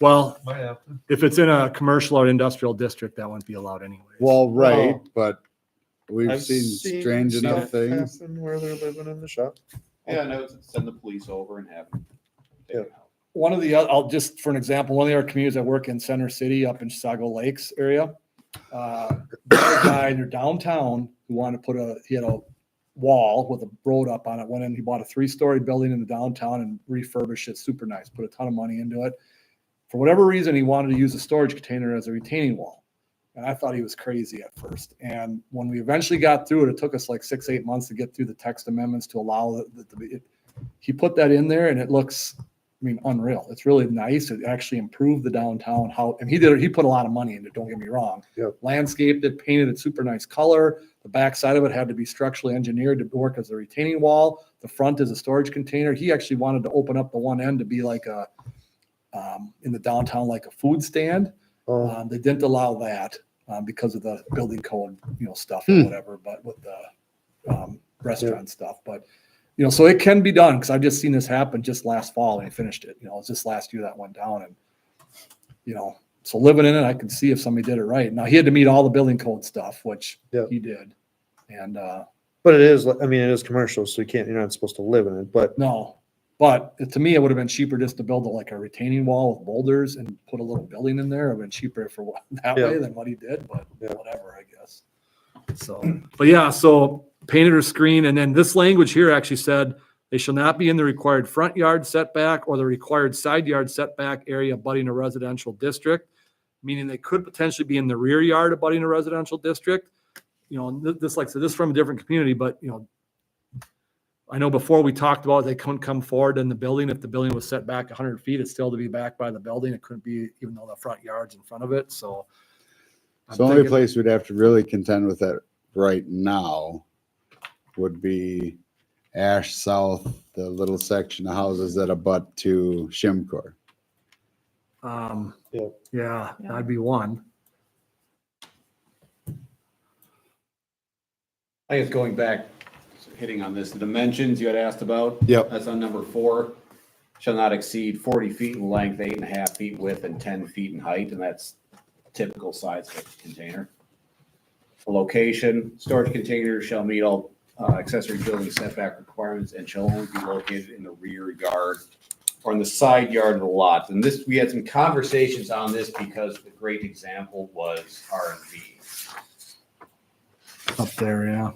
Well, Might have to. if it's in a commercial or industrial district, that wouldn't be allowed anyway. well, right, Oh. but we've I've seen strange enough stuff things. happen where they're living in the shop. Yeah, no, send the police over and have them take it out. One of the, I'll just, for an example, one of the other communities I work in, Center City up in Sago Lakes area. There's a guy in their downtown who wanted to put he had a wall with a road up on it. Went in, he bought a 3-story building in the downtown and refurbished it super nice, put a ton of money into it. For whatever reason, he wanted to use a storage container as a retaining wall. And I thought he was crazy at first. And when we eventually got through it, it took us like 6-8 months to get through the text amendments to allow he put that in there and it looks, I mean, unreal. It's really nice. It actually improved the downtown and he put a lot of money into it, don't get me wrong. Yep. Landscaped it, painted it super nice color. The back side of it had to be structurally engineered to work as a retaining wall. The front is a storage container. He actually wanted to open up the one end to be like in the downtown, like a food stand. Oh, They didn't allow that because of the building code, stuff or whatever, but with the restaurant stuff. But, so it can be done because I've just seen this happen just last fall and he finished it. It's just last year that went down and, so living in it, I can see if somebody did it right. Now he had to meet all the building code stuff, which Yeah. he did. And but it is, I mean, it is commercial, so you're not supposed to live in it, but but to me, it would have been cheaper just to build like a retaining wall with boulders and put a little building in there. It would have been cheaper that Yeah. way than what he did, but Yeah. whatever, I guess. So, but yeah, so painted or screen. And then this language here actually said they shall not be in the required front yard setback or the required side yard setback area abutting a residential district, meaning they could potentially be in the rear yard abutting a residential district. This, like I said, this is from a different community, but, I know before we talked about they couldn't come forward in the building. If the building was set back 100 feet, it's still to be back by the building. It couldn't be, even though the front yard's in front of it. So. I'm The only thinking- place we'd have to really contend with that right now would be Ash South, the little section of houses that abut to Shimcor. Yeah. Yeah, that'd be one. I guess going back, hitting on this, the dimensions you had asked about. Yep. That's on number 4. Shall not exceed 40 feet in length, 8.5 feet width, and 10 feet in height, and that's typical size of a container. The location, storage containers shall meet all accessory building setback requirements and shall only be located in the rear yard or in the side yard of the lot. And this, we had some conversations on this because the great example was R&V. Up there, yeah.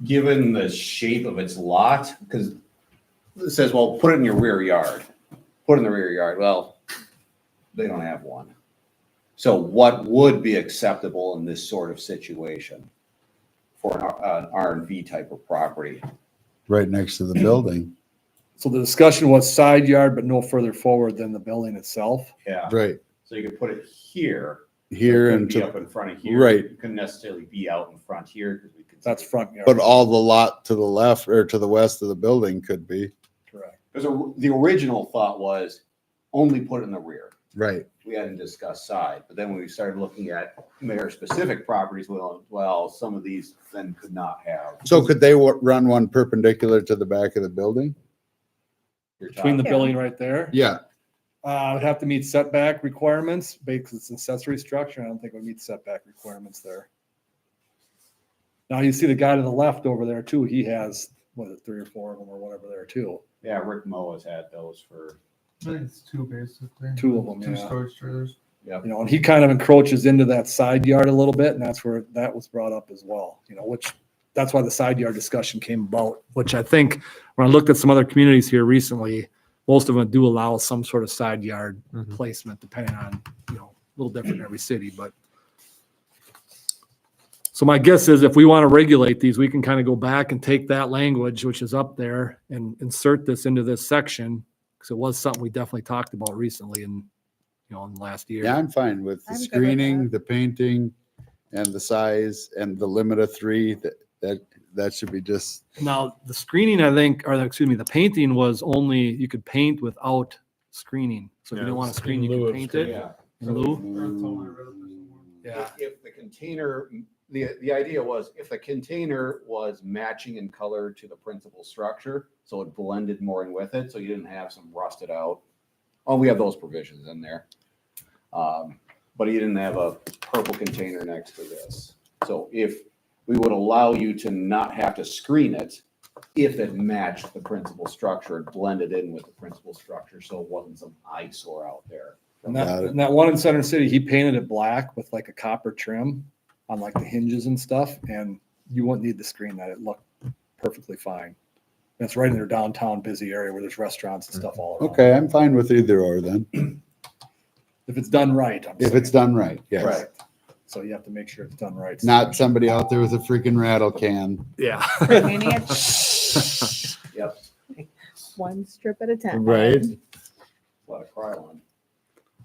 Given the shape of its lot, because it says, well, put it in your rear yard. Put it in the rear yard. Well, they don't have one. So what would be acceptable in this sort of situation for an R&V type of property? Right next to the building. So the discussion was side yard, but no further forward than the building itself. Yeah. Right So you could put it here. here Couldn't and be to, up in front of here. right. It couldn't necessarily be out in front here because we could. That's front yard. but all the lot to the left or to the west of the building could be. Correct. Because the original thought was only put it in the rear. Right. we hadn't discussed side, but then when we started looking at mayor-specific properties, well, some of these then could not have. So could they run one perpendicular to the back of the building? your Between the Yeah. building right there. Yeah. It would have to meet setback requirements because it's an accessory structure. I don't think it would meet setback requirements there. Now you see the guy to the left over there too. He has, what is it, 3 or 4 of them or whatever there too. Yeah, Rick Moe has had those for, I think it's 2 basically. 2 of them, 2 yeah. storage trailers. You know, and he kind of encroaches into that side yard a little bit, and that's where that was brought up as well, you know, which, that's why the side yard discussion came about, which I think when I looked at some other communities here recently, most of them do allow some sort of side yard Mhm. placement depending on, you know, a little different in every city, but. So my guess is if we want to regulate these, we can kind of go back and take that language, which is up there, and insert this into this section. Because it was something we definitely talked about recently in, you know, in the last year. Yeah, I'm fine with the I'm good with screening, that. the painting, and the size, and the limit of 3. That should be just, Now, the screening, I think, or excuse me, the painting was only, you could paint without screening. So if you Yeah, don't want to in screen, you lieu can of paint it. yeah. In lieu? Yeah. If the container, the idea was if the container was matching in color to the principal structure, so it blended more in with it, so you didn't have some rusted out. Oh, we have those provisions in there. But you didn't have a purple container next to this. So if we would allow you to not have to screen it, if it matched the principal structure, it blended in with the principal structure, so it wasn't some eyesore out there. And Got that, it. and that one in Center City, he painted it black with like a copper trim on like the hinges and stuff, and you wouldn't need to screen that. It looked perfectly fine. And it's right in their downtown busy area where there's restaurants and stuff all around. okay, I'm fine with either or then, If it's done right. I'm if it's saying. done right, yes. Right. So you have to make sure it's done right. Not somebody out there with a freaking rattle can. Yeah. We need Yep, one strip at a time. Right. a lot of Krylon.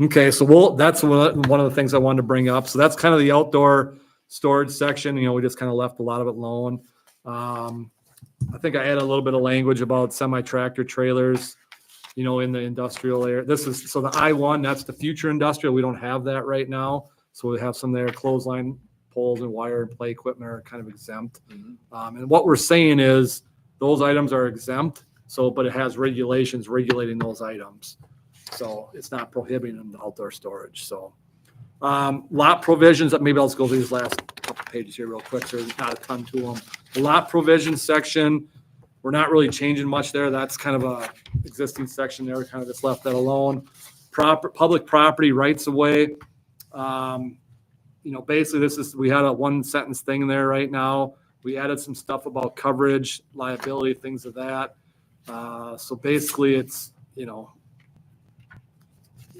Okay, so that's one of the things I wanted to bring up. So that's kind of the outdoor storage section. You know, we just kind of left a lot of it alone. I think I added a little bit of language about semi-tractor trailers, you know, in the industrial area. This is, so the I-1, that's the future industrial. We don't have that right now. So we have some there, clothesline poles and wire and play equipment are kind of exempt. And what we're saying is those items are exempt. So, but it has regulations regulating those items. So it's not prohibiting them to outdoor storage. So lot provisions, maybe I'll just go through these last couple pages here real quick. So there's not a ton to them. The lot provision section, we're not really changing much there. That's kind of a existing section there. We kind of just left that alone. Public property rights of way. You know, basically this is, we had a 1-sentence thing in there right now. We added some stuff about coverage, liability, things of that. So basically it's, you know,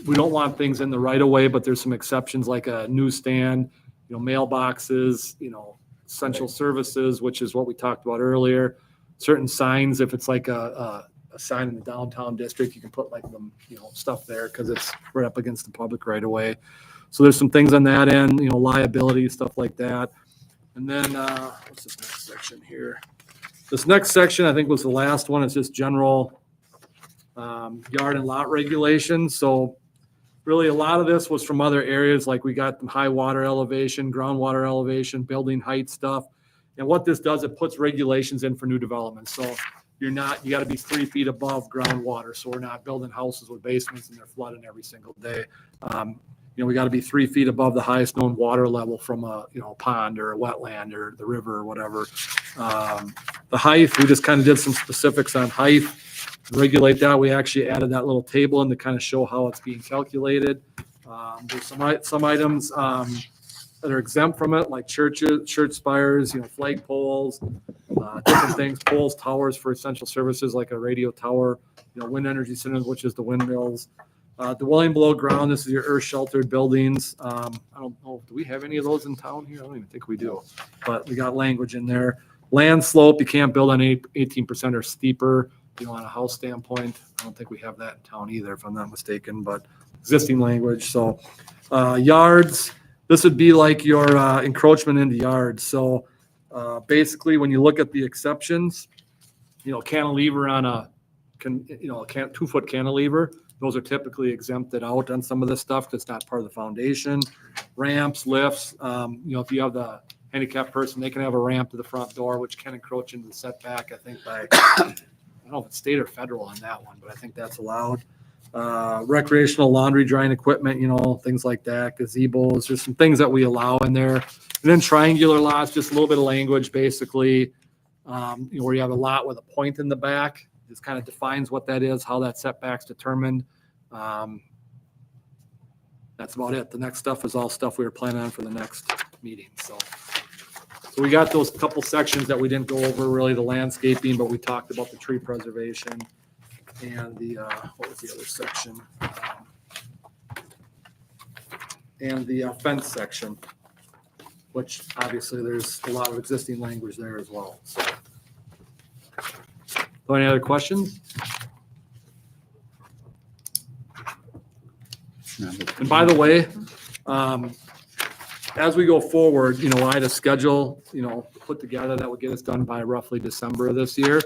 we don't want things in the right of way, but there's some exceptions like a newsstand, you know, mailboxes, you know, essential services, which is what we talked about earlier. Certain signs, if it's like a sign in the downtown district, you can put like them, you know, stuff there because it's right up against the public right of way. So there's some things on that end, you know, liability, stuff like that. And then what's this next section here? This next section, I think, was the last one. It's just general yard and lot regulations. So really, a lot of this was from other areas, like we got the high water elevation, groundwater elevation, building height stuff. And what this does, it puts regulations in for new development. So you got to be 3 feet above groundwater. So we're not building houses with basements and they're flooding every single day. You know, we got to be 3 feet above the highest known water level from a, you know, pond or a wetland or the river or whatever. The height, we just kind of did some specifics on height. Regulate that. We actually added that little table in to kind of show how it's being calculated. There's some items that are exempt from it, like churches, church spires, you know, flag poles, different things, poles, towers for essential services like a radio tower, you know, wind energy centers, which is the windmills. Dwelling below ground, this is your earth sheltered buildings. I don't know, do we have any of those in town here? I don't even think we do, but we got language in there. Land slope, you can't build on 18% or steeper, you know, on a house standpoint. I don't think we have that in town either, if I'm not mistaken, but existing language. So yards, this would be like your encroachment into yards. So basically, when you look at the exceptions, you know, cantilever on a 2-foot cantilever, Those are typically exempted out on some of this stuff because it's not part of the foundation. Ramps, lifts, if you have the handicapped person, they can have a ramp to the front door, which can encroach into the setback, I think by, I don't know if it's state or federal on that one, but I think that's allowed. Recreational laundry drying equipment, things like that, gazebos, there's some things that we allow in there. And then triangular lots, just a little bit of language, basically, where you have a lot with a point in the back. This kind of defines what that is, how that setback's determined. That's about it. The next stuff is all stuff we were planning on for the next meeting, so we got those couple sections that we didn't go over, really the landscaping, but we talked about the tree preservation and the, what was the other section? And the fence section, which obviously there's a lot of existing language there as well, so. So any other questions? And by the way, as we go forward, I had a schedule, put together that would get us done by roughly December of this year.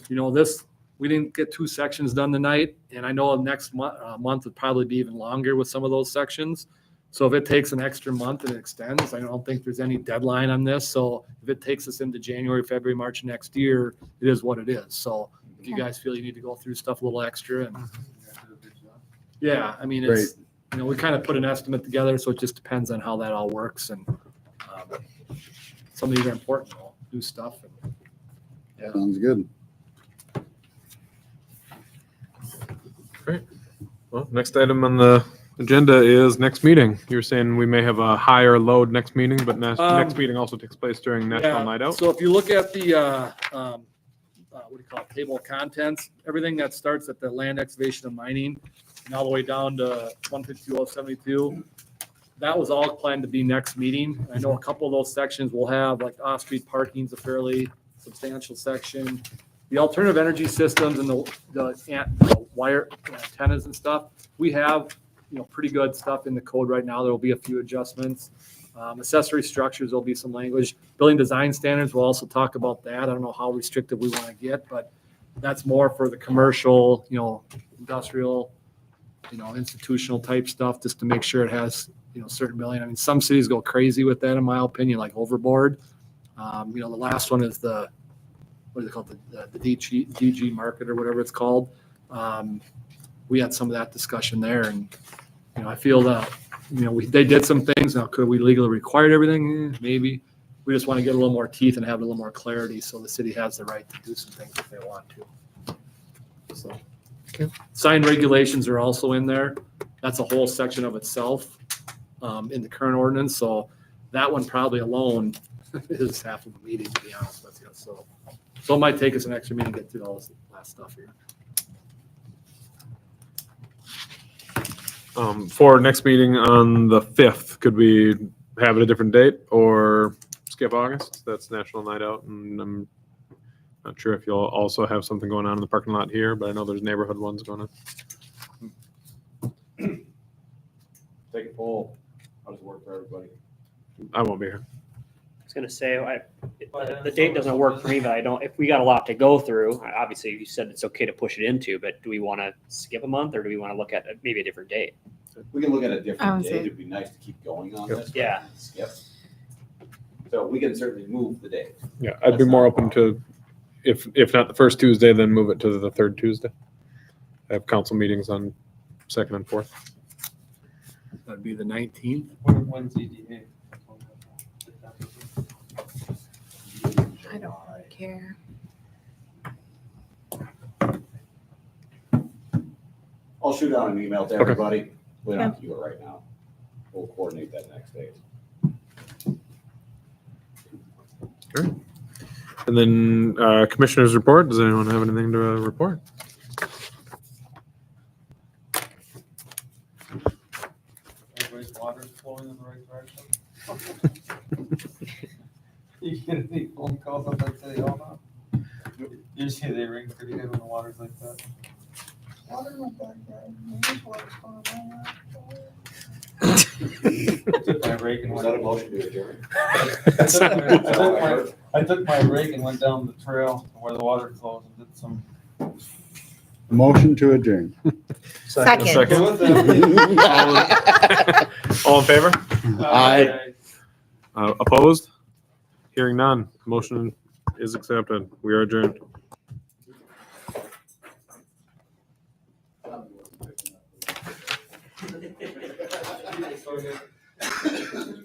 We didn't get 2 sections done tonight, and I know next month would probably be even longer with some of those sections. So if it takes an extra month and it extends, I don't think there's any deadline on this. So if it takes us into January, February, March next year, it is what it is. So if you guys feel you need to go through stuff a little extra, and yeah, I mean, it's, we kind of put an estimate together, so it just depends on how that all works. And some of these are important, new stuff. And, yeah. Sounds good. Great. Well, next item on the agenda is next meeting. You're saying we may have a higher load next meeting, but next meeting also takes place during National Night Out. So if you look at the, what do you call it, table of contents, everything that starts at the land excavation and mining and all the way down to 152.072, that was all planned to be next meeting. I know a couple of those sections will have, like off-street parking is a fairly substantial section. The alternative energy systems and the wire antennas and stuff, we have, pretty good stuff in the code right now. There will be a few adjustments. Accessory structures, there'll be some language. Building design standards, we'll also talk about that. I don't know how restrictive we want to get, but that's more for the commercial, industrial, institutional type stuff, just to make sure it has, certain building. I mean, some cities go crazy with that, in my opinion, like overboard. The last one is the, what is it called? The DG market or whatever it's called. We had some of that discussion there, and, I feel that, they did some things. Now, could we legally require everything? Maybe. We just want to get a little more teeth and have a little more clarity, so the city has the right to do some things if they want to. So, sign regulations are also in there. That's a whole section of itself in the current ordinance. So that one probably alone is half of the meeting, to be honest with you. So it might take us an extra meeting to get through all this last stuff here. For next meeting on the 5th, could we have it a different date or skip August? That's National Night Out, and I'm not sure if you'll also have something going on in the parking lot here, but I know there's neighborhood ones going on. Take a poll. How does it work for everybody? I won't be here. I was gonna say, the date doesn't work for me, but if we got a lot to go through, obviously you said it's okay to push it into, but do we want to skip a month or do we want to look at maybe a different date? We can look at a I different would date. say- It'd be nice to keep going on this. Yeah. Skip. So we can certainly move the date. Yeah, I'd be more open to, if not the first Tuesday, then move it to the third Tuesday. I have council meetings on 2nd and 4th. That'd be the 19th. When's EDA? I don't care. I'll shoot out an email to Okay. everybody. We don't have to do it right now. We'll coordinate that next day. And then commissioners report. Does anyone have anything to report? Everybody's water's flowing in the right direction. You get any phone calls up that say, oh, no? Usually they ring pretty good when the water's like that. Took my rake and Was went. that a motion to adjourn? I took my rake and went down the trail where the water flows and did some Motion to adjourn. Second. Second. All in favor? Aye. Opposed? Hearing none. Motion is accepted. We are adjourned.